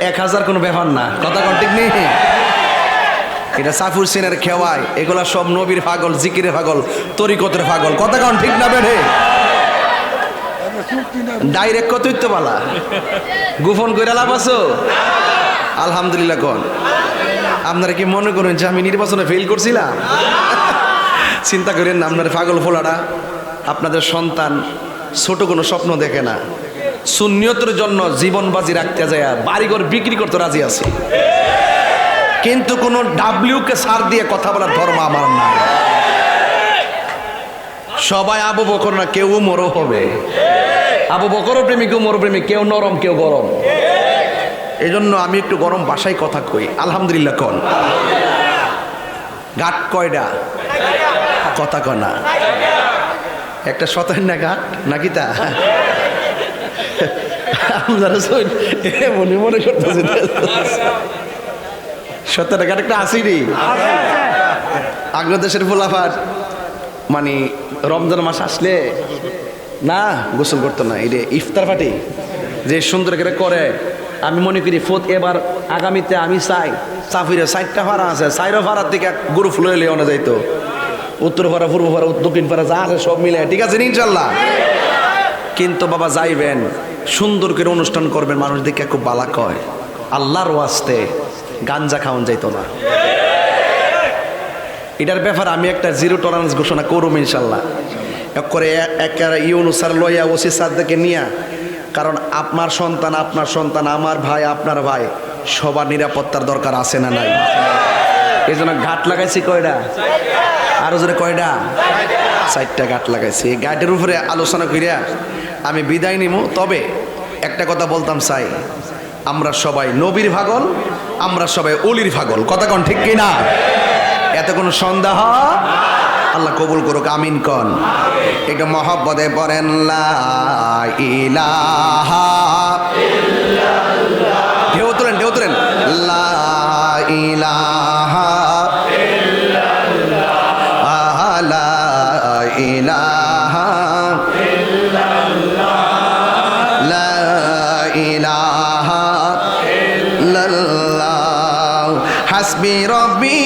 1000 কোনো ব্যাপার না। কথা কোন ঠিক নেই? এটা সাফুর সিনের খেওয়ায়, এগুলা সব নবীর পাগল, জিকিরের পাগল, তরিকতের পাগল। কথা কোন ঠিক না বেঠে? ডাইরেক্ট কতই তো বালা, গোপন কইরা লাভ আছো? আলহামদুলিল্লাহ। কোন আপনারা কি মনে করেন যে আমি নির্বাচনে ফেল করছিলাম? চিন্তা করেন না, আপনার পাগল ফোলাটা আপনাদের সন্তান ছোট কোনো স্বপ্ন দেখে না, সুন্নিয়তের জন্য জীবন বাজি রাখতে যায়, বাড়িঘর বিক্রি করতে রাজি আছে, কিন্তু কোনো ডাব্লিউকে সার দিয়ে কথা বলার ধর্ম আমার না। সবাই আবু বকর না, কেউ মরো হবে। আবু বকরও প্রেমিক, কেউ মরো প্রেমিক, কেউ নরম কেউ গরম। এই জন্য আমি একটু গরম ভাষায় কথা কই। আলহামদুলিল্লাহ। কোন ঘাট কয়টা? কথা কনা একটা 57 ঘাট নাকি তা? আপনারা মনে মনে করতেছেন 17 ঘাট একটা আসিনি। আগ্রদেশের ফুলাফাট মানে রমজান মাস আসলে না গোসল করতো না, এটা ইফতার পার্টি যে সুন্দর করে আমি মনে করি এবার আগামীতে আমি চাই চাফিরে 4টা ভাড়া আছে, 4 ভাড়ার দিকে গরু ফুলে লেওয়া যাইতো, উত্তর পাড়া পূর্ব পাড়া দক্ষিণ পাড়া যা আছে সব মিলে, ঠিক আছে ইনশাল্লাহ। কিন্তু বাবা যাইবেন, সুন্দর করে অনুষ্ঠান করবেন, মানুষ দেখে খুব বালা কয়, আল্লাহর ওয়াস্তে গাঞ্জা খাওয়ান যাইতো না। এটার ব্যাপারে আমি একটা 0 টলারেন্স ঘোষণা করব ইনশাল্লাহ। করে ইউনুসার লইয়া ওসি সাদ্দাকে নিয়া, কারণ আপনার সন্তান, আপনার সন্তান, আমার ভাই, আপনার ভাই, সবার নিরাপত্তার দরকার আছে না নাই? এই জন্য ঘাট লাগাইছি কয়টা? আরো জোরে কয়টা? 4টা ঘাট লাগাইছে। এই ঘাটের উপরে আলোচনা করিয়া আমি বিদায় নিব। তবে একটা কথা বলতাম চাই, আমরা সবাই নবীর পাগল, আমরা সবাই অলির পাগল। কথা কোন ঠিক কিনা? এতে কোনো সন্দেহ? আল্লাহ কবুল করুক, আমিন কন। একটু মহব্বতে পড়েন লা ইলাহা ইল্লাল্লাহ। ঢেউ তোলেন, ঢেউ তোলেন। লা ইলাহা ইল্লাল্লাহ, লা ইলাহা ইল্লাল্লাহ, লা ইলাহা ইল্লাল্লাহ, হাসবি রব্বি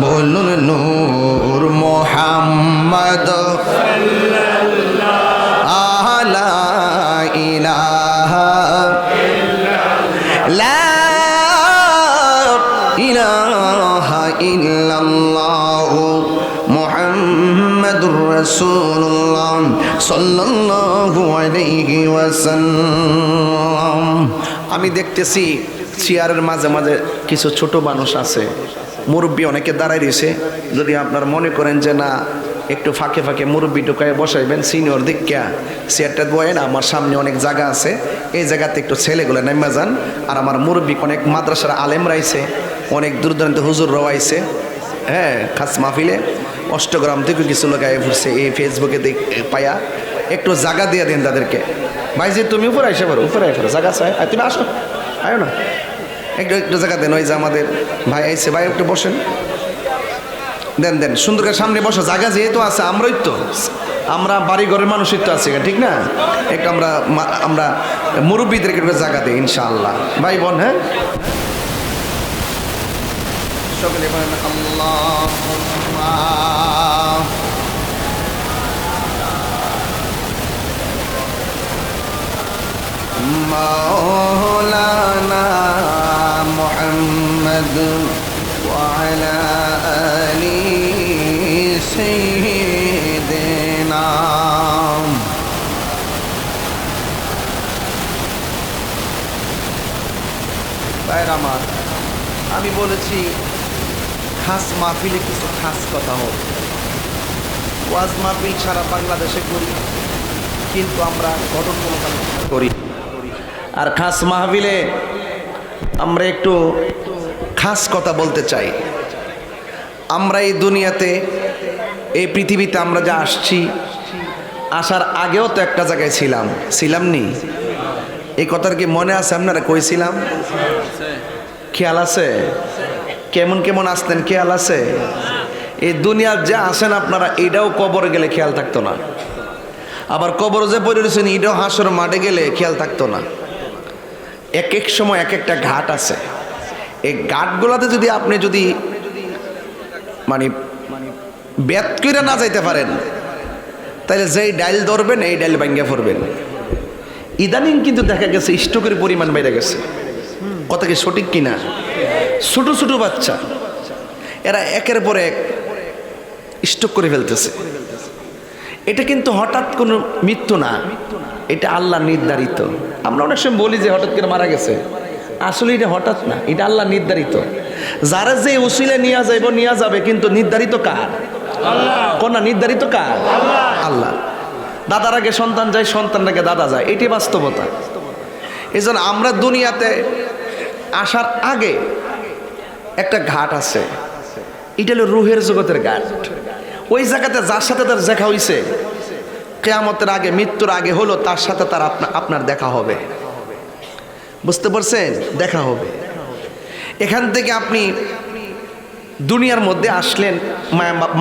বলুন নূর মোহাম্মদ আলা ইলাহা লা ইলাহা ইল্লাল্লাহ মুহাম্মাদুর রাসূলুল্লাহ সাল্লাল্লাহু আলাইহি ওয়াসাল্লাম। আমি দেখতেছি চেয়ারের মাঝে মাঝে কিছু ছোট মানুষ আছে, মুরব্বী অনেকে দাঁড়ায় রয়েছে। যদি আপনার মনে করেন যে না একটু ফাঁকে ফাঁকে মুরব্বী ঢুকায় বসাইবেন, সিনিয়র দিকা চেয়ারটা বয়েন, আমার সামনে অনেক জায়গা আছে, এই জায়গাতে একটু ছেলেগুলো নেমে যান। আর আমার মুরব্বী অনেক মাদ্রাসার আলেম রাইছে, অনেক দূর দূরান্ত হুজুর রওয়াইছে। হ্যাঁ, খাস মাহফিলে অষ্টগ্রাম থেকে কিছু লোক আয় ঘুরছে, এই ফেসবুকে পায়া একটু জায়গা দিয়ে দিন তাদেরকে। ভাই যে তুমি উপরে আইসে পারো, উপরে আই পারো, জায়গা চাই, তুমি আসো, আয়ো না, একটু একটু জায়গা দেন। ওই যে আমাদের ভাই আইসে, ভাই একটু বসেন, দেন দেন, সুন্দর করে সামনে বসো। জায়গা যেহেতু আছে, আমরাই তো, আমরা বাড়ি ঘরের মানুষই তো আছি, ঠিক না? একটু আমরা মুরব্বীদেরকে একটু জায়গা দিই ইনশাআল্লাহ। ভাই বোন, হ্যাঁ সকলে বলেন আল্লাহুম্মা মাওলানা মুহাম্মদ ওয়া আলা আলি সাইয়্যিদিনা। ভাইরা আমার, আমি বলেছি খাস মাহফিলে কিছু খাস কথা হোক। ওয়াজ মাহফিল সারা বাংলাদেশে করি, কিন্তু আমরা ঘটনামূলক আলোচনা করি। আর খাস মাহফিলে আমরা একটু খাস কথা বলতে চাই। আমরা এই দুনিয়াতে, এই পৃথিবীতে আমরা যা আসছি, আসার আগেও তো একটা জায়গায় ছিলাম নি? এই কথার কি মনে আছে আপনারা? কইছিলাম, খেয়াল আছে? কেমন কেমন আসতেন খেয়াল আছে? এই দুনিয়ার যা আসেন আপনারা, এটাও কবরে গেলে খেয়াল থাকতো না। আবার কবর যে পড়ে রয়েছেন, এটাও হাসর মাঠে গেলে খেয়াল থাকতো না। এক এক সময় এক একটা ঘাট আছে। এই ঘাটগুলাতে যদি আপনি মানে ব্যাত করে না যাইতে পারেন, তাহলে যেই ডাইল ধরবেন এই ডাইল ভাঙ্গা পড়বেন। ইদানিং কিন্তু দেখা গেছে স্ট্রোকের পরিমাণ বেড়ে গেছে। কথা কি সঠিক কিনা? ছোট ছোট বাচ্চা, এরা একের পর এক স্ট্রোক করে ফেলতেছে। এটা কিন্তু হঠাৎ কোনো মৃত্যু না, এটা আল্লাহ নির্ধারিত। আমরা অনেক সময় বলি যে হঠাৎ করে মারা গেছে, আসলে এটা হঠাৎ না, এটা আল্লাহ নির্ধারিত। যারা যে উসিলে নিয়ে যাবে, কিন্তু নির্ধারিত কার? আল্লাহ। কোন নির্ধারিত কার? আল্লাহ। দাদার আগে সন্তান যায়, সন্তান আগে দাদা যায়, এটি বাস্তবতা। এই জন্য আমরা দুনিয়াতে আসার আগে একটা ঘাট আছে, এটা হলো রুহের জগতের ঘাট। ওই জায়গাতে যার সাথে তার দেখা হইছে, কিয়ামতের আগে, মৃত্যুর আগে হলো, তার সাথে তার আপনার দেখা হবে। বুঝতে পারছেন? দেখা হবে। এখান থেকে আপনি দুনিয়ার মধ্যে আসলেন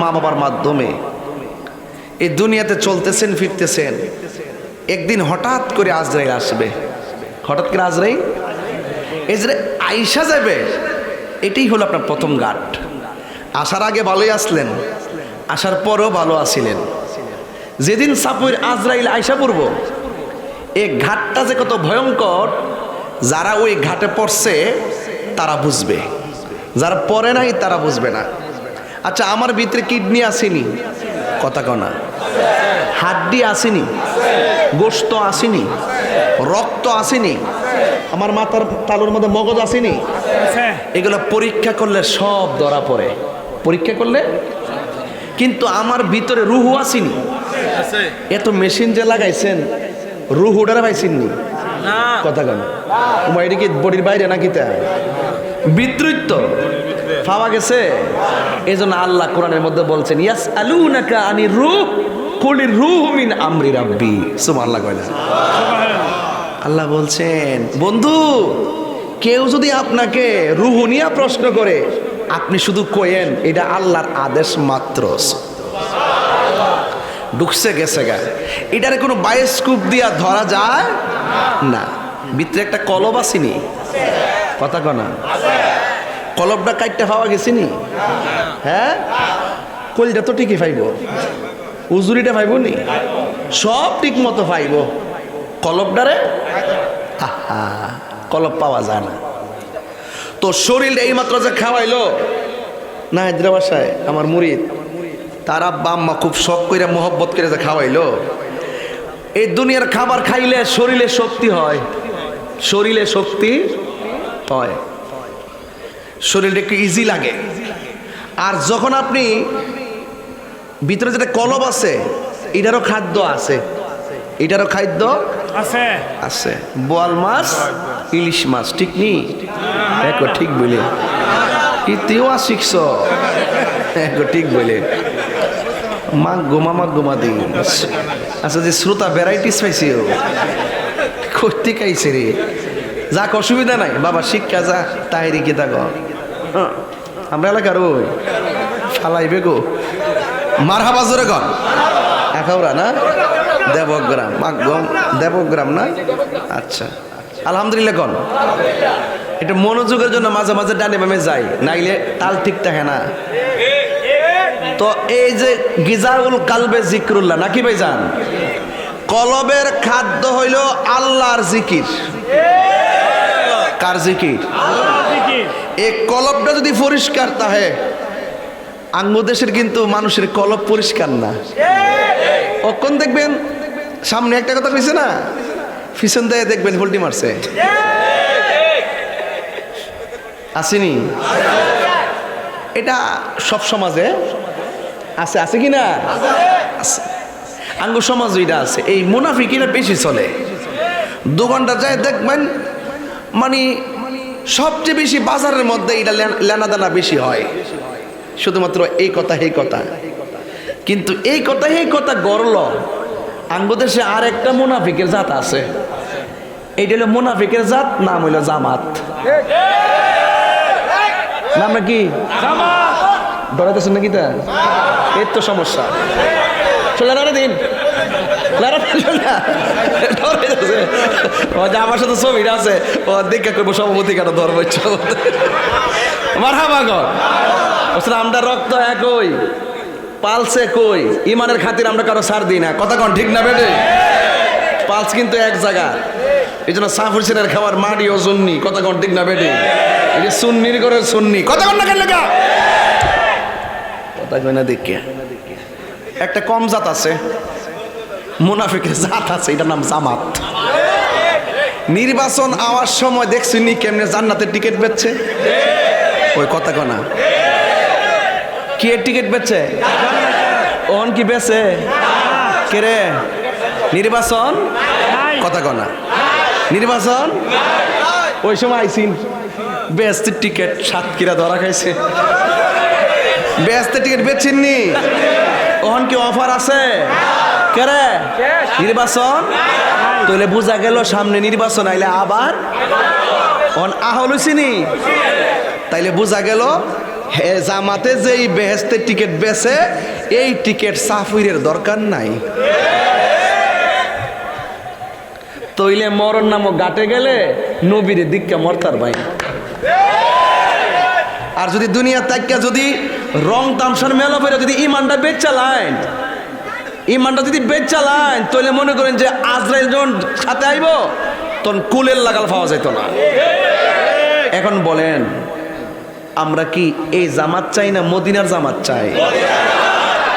মা বাবার মাধ্যমে, এই দুনিয়াতে চলতেছেন ফিরতেছেন। একদিন হঠাৎ করে আজরাইল আসবে। হঠাৎ করে আজরাইল আইসা যাবে। এটাই হলো আপনার প্রথম ঘাট। আসার আগে ভালোই আসলেন, আসার পরেও ভালো আসিলেন। যেদিন সাপুর আজরাইল আইসা পড়ব, এই ঘাটটা যে কত ভয়ঙ্কর, যারা ওই ঘাটে পড়ছে তারা বুঝবে, যারা পড়ে নাই তারা বুঝবে না। আচ্ছা, আমার ভিতরে কিডনি আসেনি, কথা কনা, হাড্ডি আসেনি, গোশত আসেনি, রক্ত আসেনি, আমার মাথার তালুর মধ্যে মগজ আসেনি, এগুলো পরীক্ষা করলে সব ধরা পড়ে। পরীক্ষা করলে কিন্তু আমার ভিতরে রুহু আসেনি। এত মেশিন যে লাগাইছেন, রুহুডারা পাইছেননি কথা কেন? তোমার এটা কি বডির বাইরে নাকি? তা বিদ্রুত পাওয়া গেছে। এই জন্য আল্লাহ কোরআনের মধ্যে বলছেন, ইয়াস আলুনাকা আনি রূহ কুলির রূহ মিন আমরি রাব্বি। সুবহানাল্লাহ কয় না? আল্লাহ বলছেন, বন্ধু কেউ যদি আপনাকে রূহ নিয়ে প্রশ্ন করে, আপনি শুধু কয়েন এটা আল্লাহর আদেশ মাত্র। ঢুকছে গেছে গা, এটারে কোনো বায়োস্কোপ দিয়া ধরা যায় না। ভিতরে একটা কলব আসেনি কথা কনা, কলবটা কাটতে পাওয়া গেছিনি? হ্যাঁ, কলটা তো ঠিকই পাইব, উজুরিটা পাইব নি, সব ঠিক মতো পাইব, কলবটারে আহা কলব পাওয়া যায় না। তো শরীর এই মাত্র যে খাওয়াইলো না হায়দ্রাবাসায় আমার মুরিদ, তার আব্বা আম্মা খুব শখ করে মোহব্বত করে যে খাওয়াইলো। এই দুনিয়ার খাবার খাইলে শরীরে শক্তি হয়, শরীরে শক্তি হয়, শরীরটা একটু ইজি লাগে। আর যখন আপনি ভিতরে যেটা কলব আছে, এটারও খাদ্য আছে, এটারও খাদ্য আছে আছে। বোয়াল মাছ, ইলিশ মাছ, ঠিক নি? দেখো ঠিক বলে ইতিও শিখছ, দেখো ঠিক বলে মা গোমা দিই। আচ্ছা, যে শ্রোতা ভ্যারাইটিস পাইছি করতে খাইছে রে, যাক অসুবিধা নাই বাবা, শিক্ষা যা তাই রেখে থাকো। আমরা এলাকার ওই ফালাইবে গো মারহাবা জোরে গন একাউরা না দেবগ্রাম, দেবগ্রাম না? আচ্ছা আলহামদুলিল্লাহ গন। এটা মনোযোগের জন্য মাঝে মাঝে ডানে বামে যাই, নাইলে তাল ঠিক থাকে না। তো এই যে গিজাউল কালবে জিক্রুল্লাহ নাকি ভাইজান, কলবের খাদ্য হইল আল্লাহর জিকির। কার জিকির? এই কলবটা যদি পরিষ্কার থাকে, আঙ্গদেশের কিন্তু মানুষের কলব পরিষ্কার না। কখন দেখবেন সামনে একটা কথা কইছে না, পিছন দিয়ে দেখবেন ভোল্টি মারছে, আসেনি? এটা সব সমাজে আছে, আছে কি না? আছে, আঙ্গ সমাজ এটা আছে। এই মুনাফিকিরা বেশি চলে। দোকানটা যায় দেখবেন, মানে সবচেয়ে বেশি বাজারের মধ্যে এটা লেনাদানা বেশি হয়, শুধুমাত্র এই কথা এই কথা। কিন্তু এই কথা গড়ল আঙ্গদেশে আর একটা মুনাফিকের জাত আছে, এইটা হলো মুনাফিকের জাত, নাম হইল জামাত। নাম নাকি ডরাইতেছেন নাকি? তা এর তো সমস্যা। চলে না দিন আমার সাথে ছবিটা আছে, ও দেখা করবো সভাপতি কেন ধর্ম ইচ্ছা করতে মারহাবাগর। আমরা রক্ত একই, পালসে কই, ইমানের খাতির আমরা কারো ছাড় দিই না, কথা কন ঠিক না বেটে? পালস কিন্তু এক জায়গা, এই জন্য সাফর সিনের খাবার মাটি ও সুন্নি, কথা কন ঠিক না বেটে? এই যে সুন্নির করে সুন্নি, কথা কন না কেন লেখা কথা কই না? দেখে একটা কম জাত আছে, মুনাফিকের জাত আছে, এটার নাম জামাত। নির্বাচন আওয়ার সময় দেখছিনি কেমনে জান্নাতের টিকিট বেচছে, ওই কথা কনা কি এর টিকিট বেচছে, ওন কি বেচে কে রে? নির্বাচন কথা কনা নির্বাচন ওই সময় আইসিন বেচতে টিকিট সাতক্ষীরা ধরা খাইছে, বেচতে টিকিট বেচছেননি, ওহন কি অফার আছে কে রে? নির্বাচন তাহলে বোঝা গেল সামনে নির্বাচন আইলে আবার অন আহলুছিনি, তাইলে বোঝা গেল জামাতে যেই বেহেস্তের টিকিট বেচে এই টিকিট সাফিরের দরকার নাই। তইলে মরণ নামক গাটে গেলে নবীর দিককে মরতার ভাই। আর যদি দুনিয়া তাইকা যদি রং তামসার মেলা করে যদি ইমানটা বেচ চালায়, ইমানটা যদি বেচ চালায়, তাহলে মনে করেন যে আজরাইল যখন সাথে আইব তখন কুলের লাগাল পাওয়া যেত না। এখন বলেন আমরা কি এই জামাত চাই না মদিনার জামাত চাই?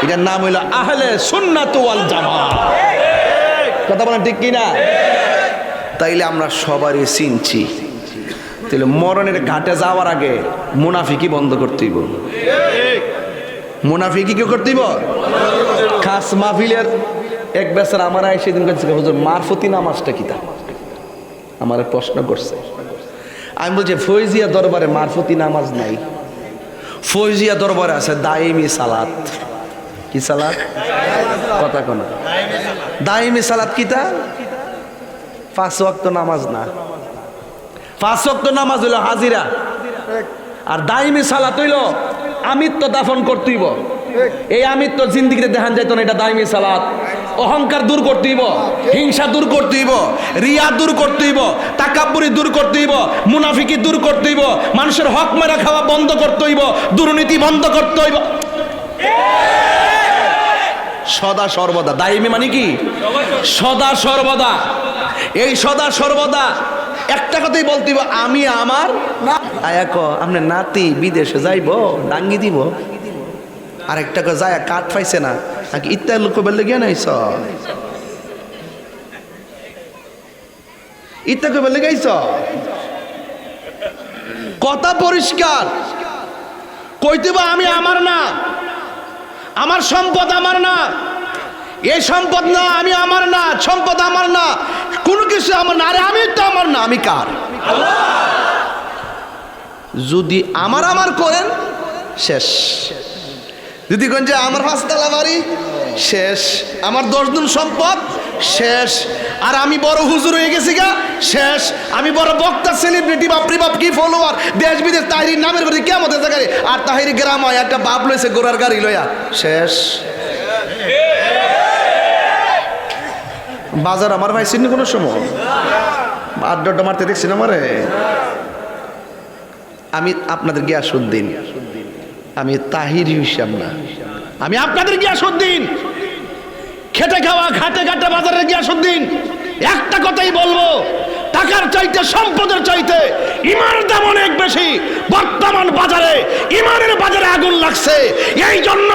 এটার নাম হইল আহলে সুন্নাত ওয়াল জামাত। কথা বলেন ঠিক কিনা? তাইলে আমরা সবারই চিনছি, তাহলে মরণের ঘাটে যাওয়ার আগে মুনাফিকি বন্ধ করতেইব। মুনাফিকি কি করতেইব? খাস মাহফিলের এক বেচার আমার সেদিন কাছে হুজুর মারফতি নামাজটা কিতা আমার প্রশ্ন করছে। আমি বলছি ফৈজিয়া দরবারে মারফতি নামাজ নাই, ফৌজিয়া দরবারে আছে দাইমি সালাত। কি সালাত? কথা কোনা দাইমি সালাত কিতা? 5 ওয়াক্ত নামাজ না, 5 ওয়াক্ত নামাজ হইল হাজিরা, আর দাইমি সালাত হইল আমিত্ব দাফন করতেইব। এই আমিত্ব জিন্দিগিতে দেখান যাইতো না, এটা দাইমি সালাত। অহংকার দূর করতেইব, হিংসা দূর করতেইব, রিয়া দূর করতেইব, তাকাব্বুরি দূর করতেইব, মুনাফিকি দূর করতেইব, মানুষের হক মেরা খাওয়া বন্ধ করতেইব, দুর্নীতি বন্ধ করতেইব সদা সর্বদা। দাইমি মানে কি? সদা সর্বদা। এই সদা সর্বদা একটা কথাই বলতেইব, আমি আমার না। আয়া ক আপনি নাতি বিদেশে যাইব ডাঙ্গি দিব, আর একটা যায় কাঠ পাইছে না নাকি ইত্যাদি লোক বললে গিয়ে নাইছ ইত্যাদি বললে গাইছ। কথা পরিষ্কার কইতেবা আমি আমার না, আমার সম্পদ আমার না, এই সম্পদ না, আমি আমার না, সম্পদ আমার না, কোনো কিছু আমার না। আরে আমি তো আমার না, আমি কার? যদি আমার আমার করেন শেষ, যদি কোন যে আমার 5 তলা বাড়ি শেষ, আমার 10 গুণ সম্পদ শেষ, আর আমি বড় হুজুর হয়ে গেছি গা শেষ, আমি বড় বক্তা সেলিব্রিটি, বাপরি বাপ কি ফলোয়ার, দেশ বিদেশ তাহিরির নামের প্রতি কেমন জায়গায়, আর তাহিরি গ্রাম হয় একটা বাপ লইছে গোড়ার গাড়ি লইয়া শেষ। বাজার আমার ভাই চিনি কোনো সময় আড্ডা মারতে দেখছি না আমারে। আমি আপনাদের গিয়াসউদ্দিন, আমি তাহির হিসাব না, আমি আপনাদের গিয়াসউদ্দিন, খেটে খাওয়া ঘাটে ঘাটে বাজারের গিয়াসউদ্দিন। একটা কথাই বলবো, টাকার চাইতে সম্পদের চাইতে ইমানের দাম অনেক বেশি। বর্তমান বাজারে ইমানের বাজারে আগুন লাগছে, এই জন্য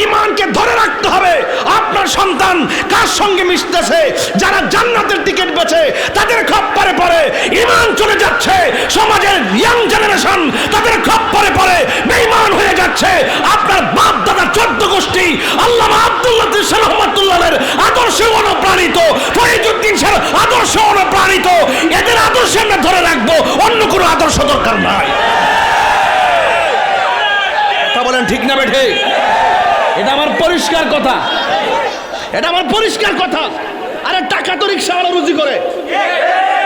ইমানকে ধরে রাখতে হবে। আপনার সন্তান কার সঙ্গে মিশতেছে, যারা জান্নাতের টিকিট বেচে তাদের খপ্পরে পড়ে ইমান চলে যাচ্ছে, সমাজের ইয়াং জেনারেশন তাদের খপ্পরে পড়ে বেঈমান হয়ে যাচ্ছে। আপনার বাপ দাদা 14 গোষ্ঠী আল্লামা আব্দুল্লাহ দিশা রহমাতুল্লাহের আদর্শে অনুপ্রাণিত, ফরিদউদ্দিন স্যার আদর্শে অনুপ্রাণিত, এদের আদর্শে আমরা ধরে রাখবো, অন্য কোনো আদর্শ দরকার নাই। কথা বলেন ঠিক না বেঠে? এটা আমার পরিষ্কার কথা, এটা আমার পরিষ্কার কথা। আরে টাকা তো রিক্সাওয়ালা রুজি করে।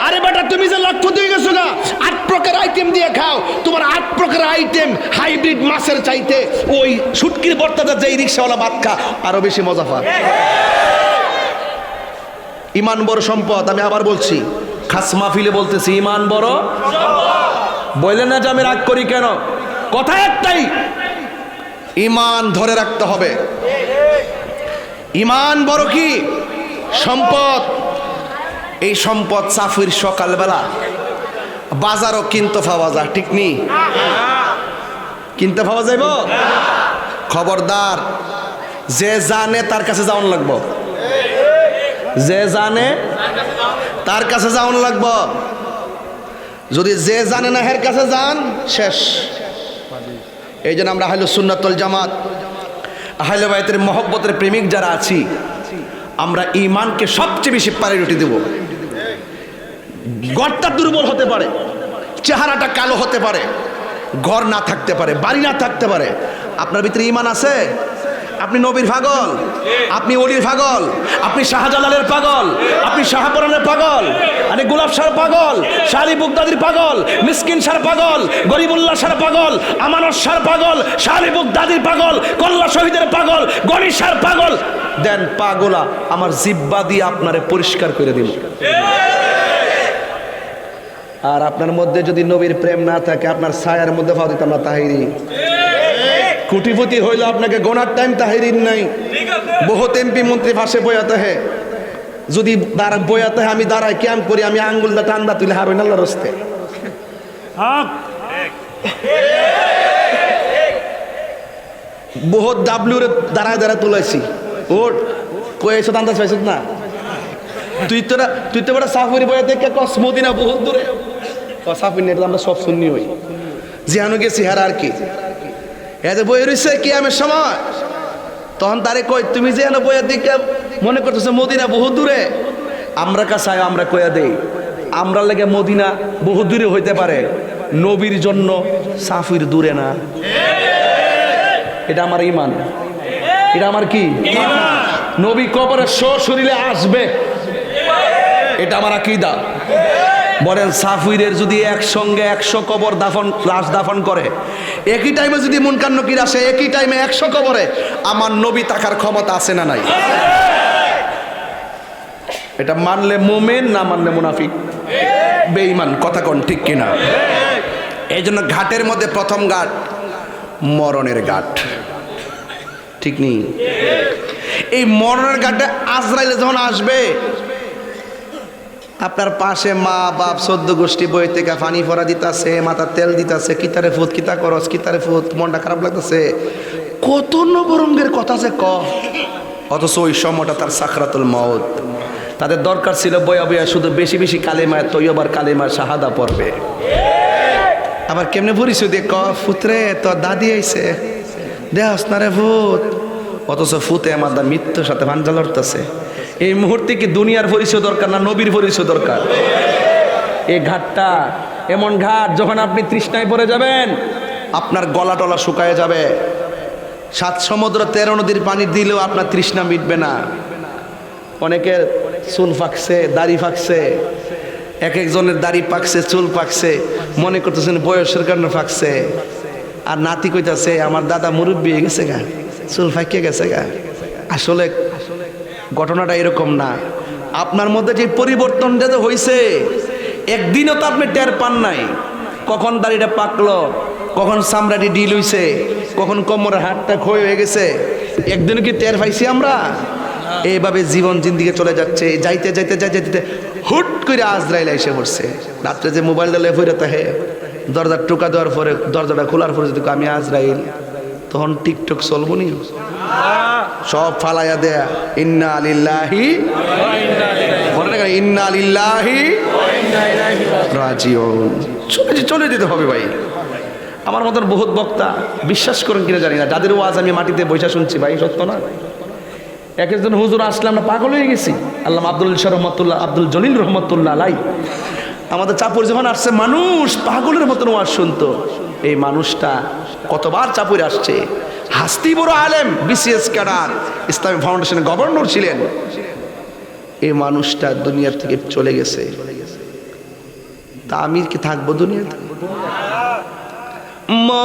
আরে বেটা তুমি যে লক্ষ্য দিয়ে গেছো না 8 প্রকার আইটেম দিয়ে খাও, তোমার 8 প্রকার আইটেম হাইব্রিড মাছের চাইতে ওই শুটকির ভর্তাটা যেই রিক্সাওয়ালা ভাত খা আরো বেশি মজা পায়। ইমান বড় সম্পদ। আমি আবার বলছি, খাস মাহফিলে বলতেছি, ইমান বড় বললেন না যে আমি রাগ করি কেন? কথা একটাই, ইমান ধরে রাখতে হবে। ইমান বড় কি সম্পদ। এই সম্পদ সাফির সকালবেলা বাজারও কিনতে পাওয়া যায়, ঠিক নি? কিনতে পাওয়া যাইব? খবরদার, যে জানে তার কাছে যাওয়ান লাগবো, যে জানে তার কাছে যাওয়ান লাগবো। যদি যে জানে না হের কাছে যান শেষ। এই জন্য আমরা আহলে সুন্নাত ওয়াল জামাত, আহলে বাইতের মহব্বতের প্রেমিক যারা আছি, আমরা ঈমানকে সবচেয়ে বেশি প্রায়োরিটি দেব। ঘরটা দুর্বল হতে পারে, চেহারাটা কালো হতে পারে, ঘর না থাকতে পারে, বাড়ি না থাকতে পারে, আপনার ভিতরে ঈমান আছে। আপনি নবীর পাগল, আপনি ওলির পাগল, আপনি শাহজালালের পাগল, আপনি শাহপরানের পাগল, আরে গোলাপ শাহর পাগল, শালি বুগদাদির পাগল, মিসকিন শাহর পাগল, গরিবুল্লাহ শাহর পাগল, আমানত শাহর পাগল, শালি বুগদাদির পাগল, কল্লা শহীদের পাগল, গণি শাহর পাগল। দেন পাগলা আমার জিব্বা দিয়ে আপনারে পরিষ্কার করে দিল। আর আপনার মধ্যে যদি নবীর প্রেম না থাকে, আপনার ছায়ার মধ্যে পাওয়া দিতাম না তাহিরি। কোটিপতি হইলে আপনাকে গোনার টাইম তাহিরিন নাই। বহুত এমপি মন্ত্রী ফাঁসে বয়াতে হে, যদি বয়াতে আমি দাঁড়াই ক্যাম্প করি, আমি আঙ্গুলটা টান্দা তুলে হারুন আল্লাহর রাস্তে। বহুত ডাব্লিউরে দাঁড়ায় দাঁড়ায় তুলাইছি ওর কয়েছে আন্দাজ পাইছ না তুই তো বড় সাফরি বয়ে দেখে কস মদিনা বহুত দূরে সাফরি নেই আমরা সব শুননি হই জিহানো গেছি হার আর কি এতে বই রয়েছে কি আমার সময় তখন তারে কই তুমি যে বইয়ের দিকে মনে করতেছো মদিনা বহু দূরে আমরা কাছে আমরা কইয়া দেই আমরা লেগে মদিনা বহু দূরে হইতে পারে নবীর জন্য সাফির দূরে না এটা আমার ঈমান এটা আমার কি নবী কবরে সশরীরে আসবে এটা আমার আকীদা বলেন সাফিরের যদি একসঙ্গে 100 কবর লাশ দাফন করে একই টাইমে যদি মুনকার নকির আসে একই টাইমে 100 কবরে আমার নবী থাকার ক্ষমতা আছে না নাই এটা মানলে মুমিন না মানলে মুনাফিক বেঈমান কথা কোন ঠিক কিনা এই জন্য ঘাটের মধ্যে প্রথম ঘাট মরণের ঘাট ঠিক নেই এই মরণের ঘাটে আজরাইল যখন আসবে আপনার পাশে মা বাপ 14 গোষ্ঠী বই থেকে পানি ফোরা দিতেছে মাথার তেল দিতেছে কিতারে ফুত কিতা করস কিতারে ফুত মনটা খারাপ লাগতেছে কত নবরঙ্গের কথা আছে অথচ ওই সময়টা তার সাকরাতুল মউত তাদের দরকার ছিল বয়া বয়া শুধু বেশি বেশি কালেমা তৈয়বার কালেমা শাহাদা পড়বে আবার কেমনে পরিচয় দিয়ে ফুতরে তোর দাদি আইছে দেহস না রে ভূত অথচ ফুতে আমার মৃত্যুর সাথে ভাঞ্জা লড়তেছে এই মুহূর্তে কি দুনিয়ার পরিচয় দরকার না নবীর পরিচয় দরকার এই ঘাটটা এমন ঘাট যখন আপনি তৃষ্ণায় পড়ে যাবেন আপনার গলা টলা শুকায় যাবে 7 সমুদ্র 13 নদীর পানি দিলেও আপনার তৃষ্ণা মিটবে না অনেকের চুল পাকছে দাড়ি পাকছে এক একজনের দাড়ি পাকছে চুল পাকছে মনে করতেছেন বয়সের কারণে পাকছে আর নাতি কইতাছে আমার দাদা মুরব্বী হয়ে গেছে গা চুল ফাঁকিয়ে গেছে গা আসলে ঘটনাটা এরকম না আপনার মধ্যে যে পরিবর্তনটা যে হয়েছে একদিনও তো আপনি টের পান নাই কখন দাড়িটা পাকলো কখন চামড়াটি ডিল হইছে কখন কোমরের হাতটা ক্ষয় হয়ে গেছে একদিনও কি টের পাইছি আমরা এইভাবে জীবন জিন্দিগি চলে যাচ্ছে যাইতে যাইতে যাইতে যাইতে হুট করে আজরাইল এসে পড়ছে রাত্রে যে মোবাইলটা লেফ হয়ে তাহে দরজার টোকা দেওয়ার পরে দরজাটা খোলার পরে যদি আমি আজরাইল তখন টিকটক চলবো নি সব ফালাইয়া দেয়া ইন্না লিল্লাহি ইন্না লিল্লাহি রাজিউন চলে যেতে হবে ভাই আমার মতন বহুত বক্তা বিশ্বাস করেন কিনা জানি না যাদের ওয়াজ আমি মাটিতে বৈশা শুনছি ভাই সত্য না এক একজন হুজুর আসলে আমরা পাগল হয়ে গেছি আল্লামা আব্দুল ইরশাদ রহমাতুল্লাহ আব্দুল জলিল রহমাতুল্লাহ আলাই আমাদের চাপুর যখন আসছে মানুষ পাগলের মতন ওয়াজ শুনতো এই মানুষটা কতবার চাপুরে আসছে হাস্তি বড় আলেম বিসিএস ক্যাডার ইসলামী ফাউন্ডেশনের গভর্নর ছিলেন এই মানুষটা দুনিয়ার থেকে চলে গেছে তা আমি কি থাকবো দুনিয়াতে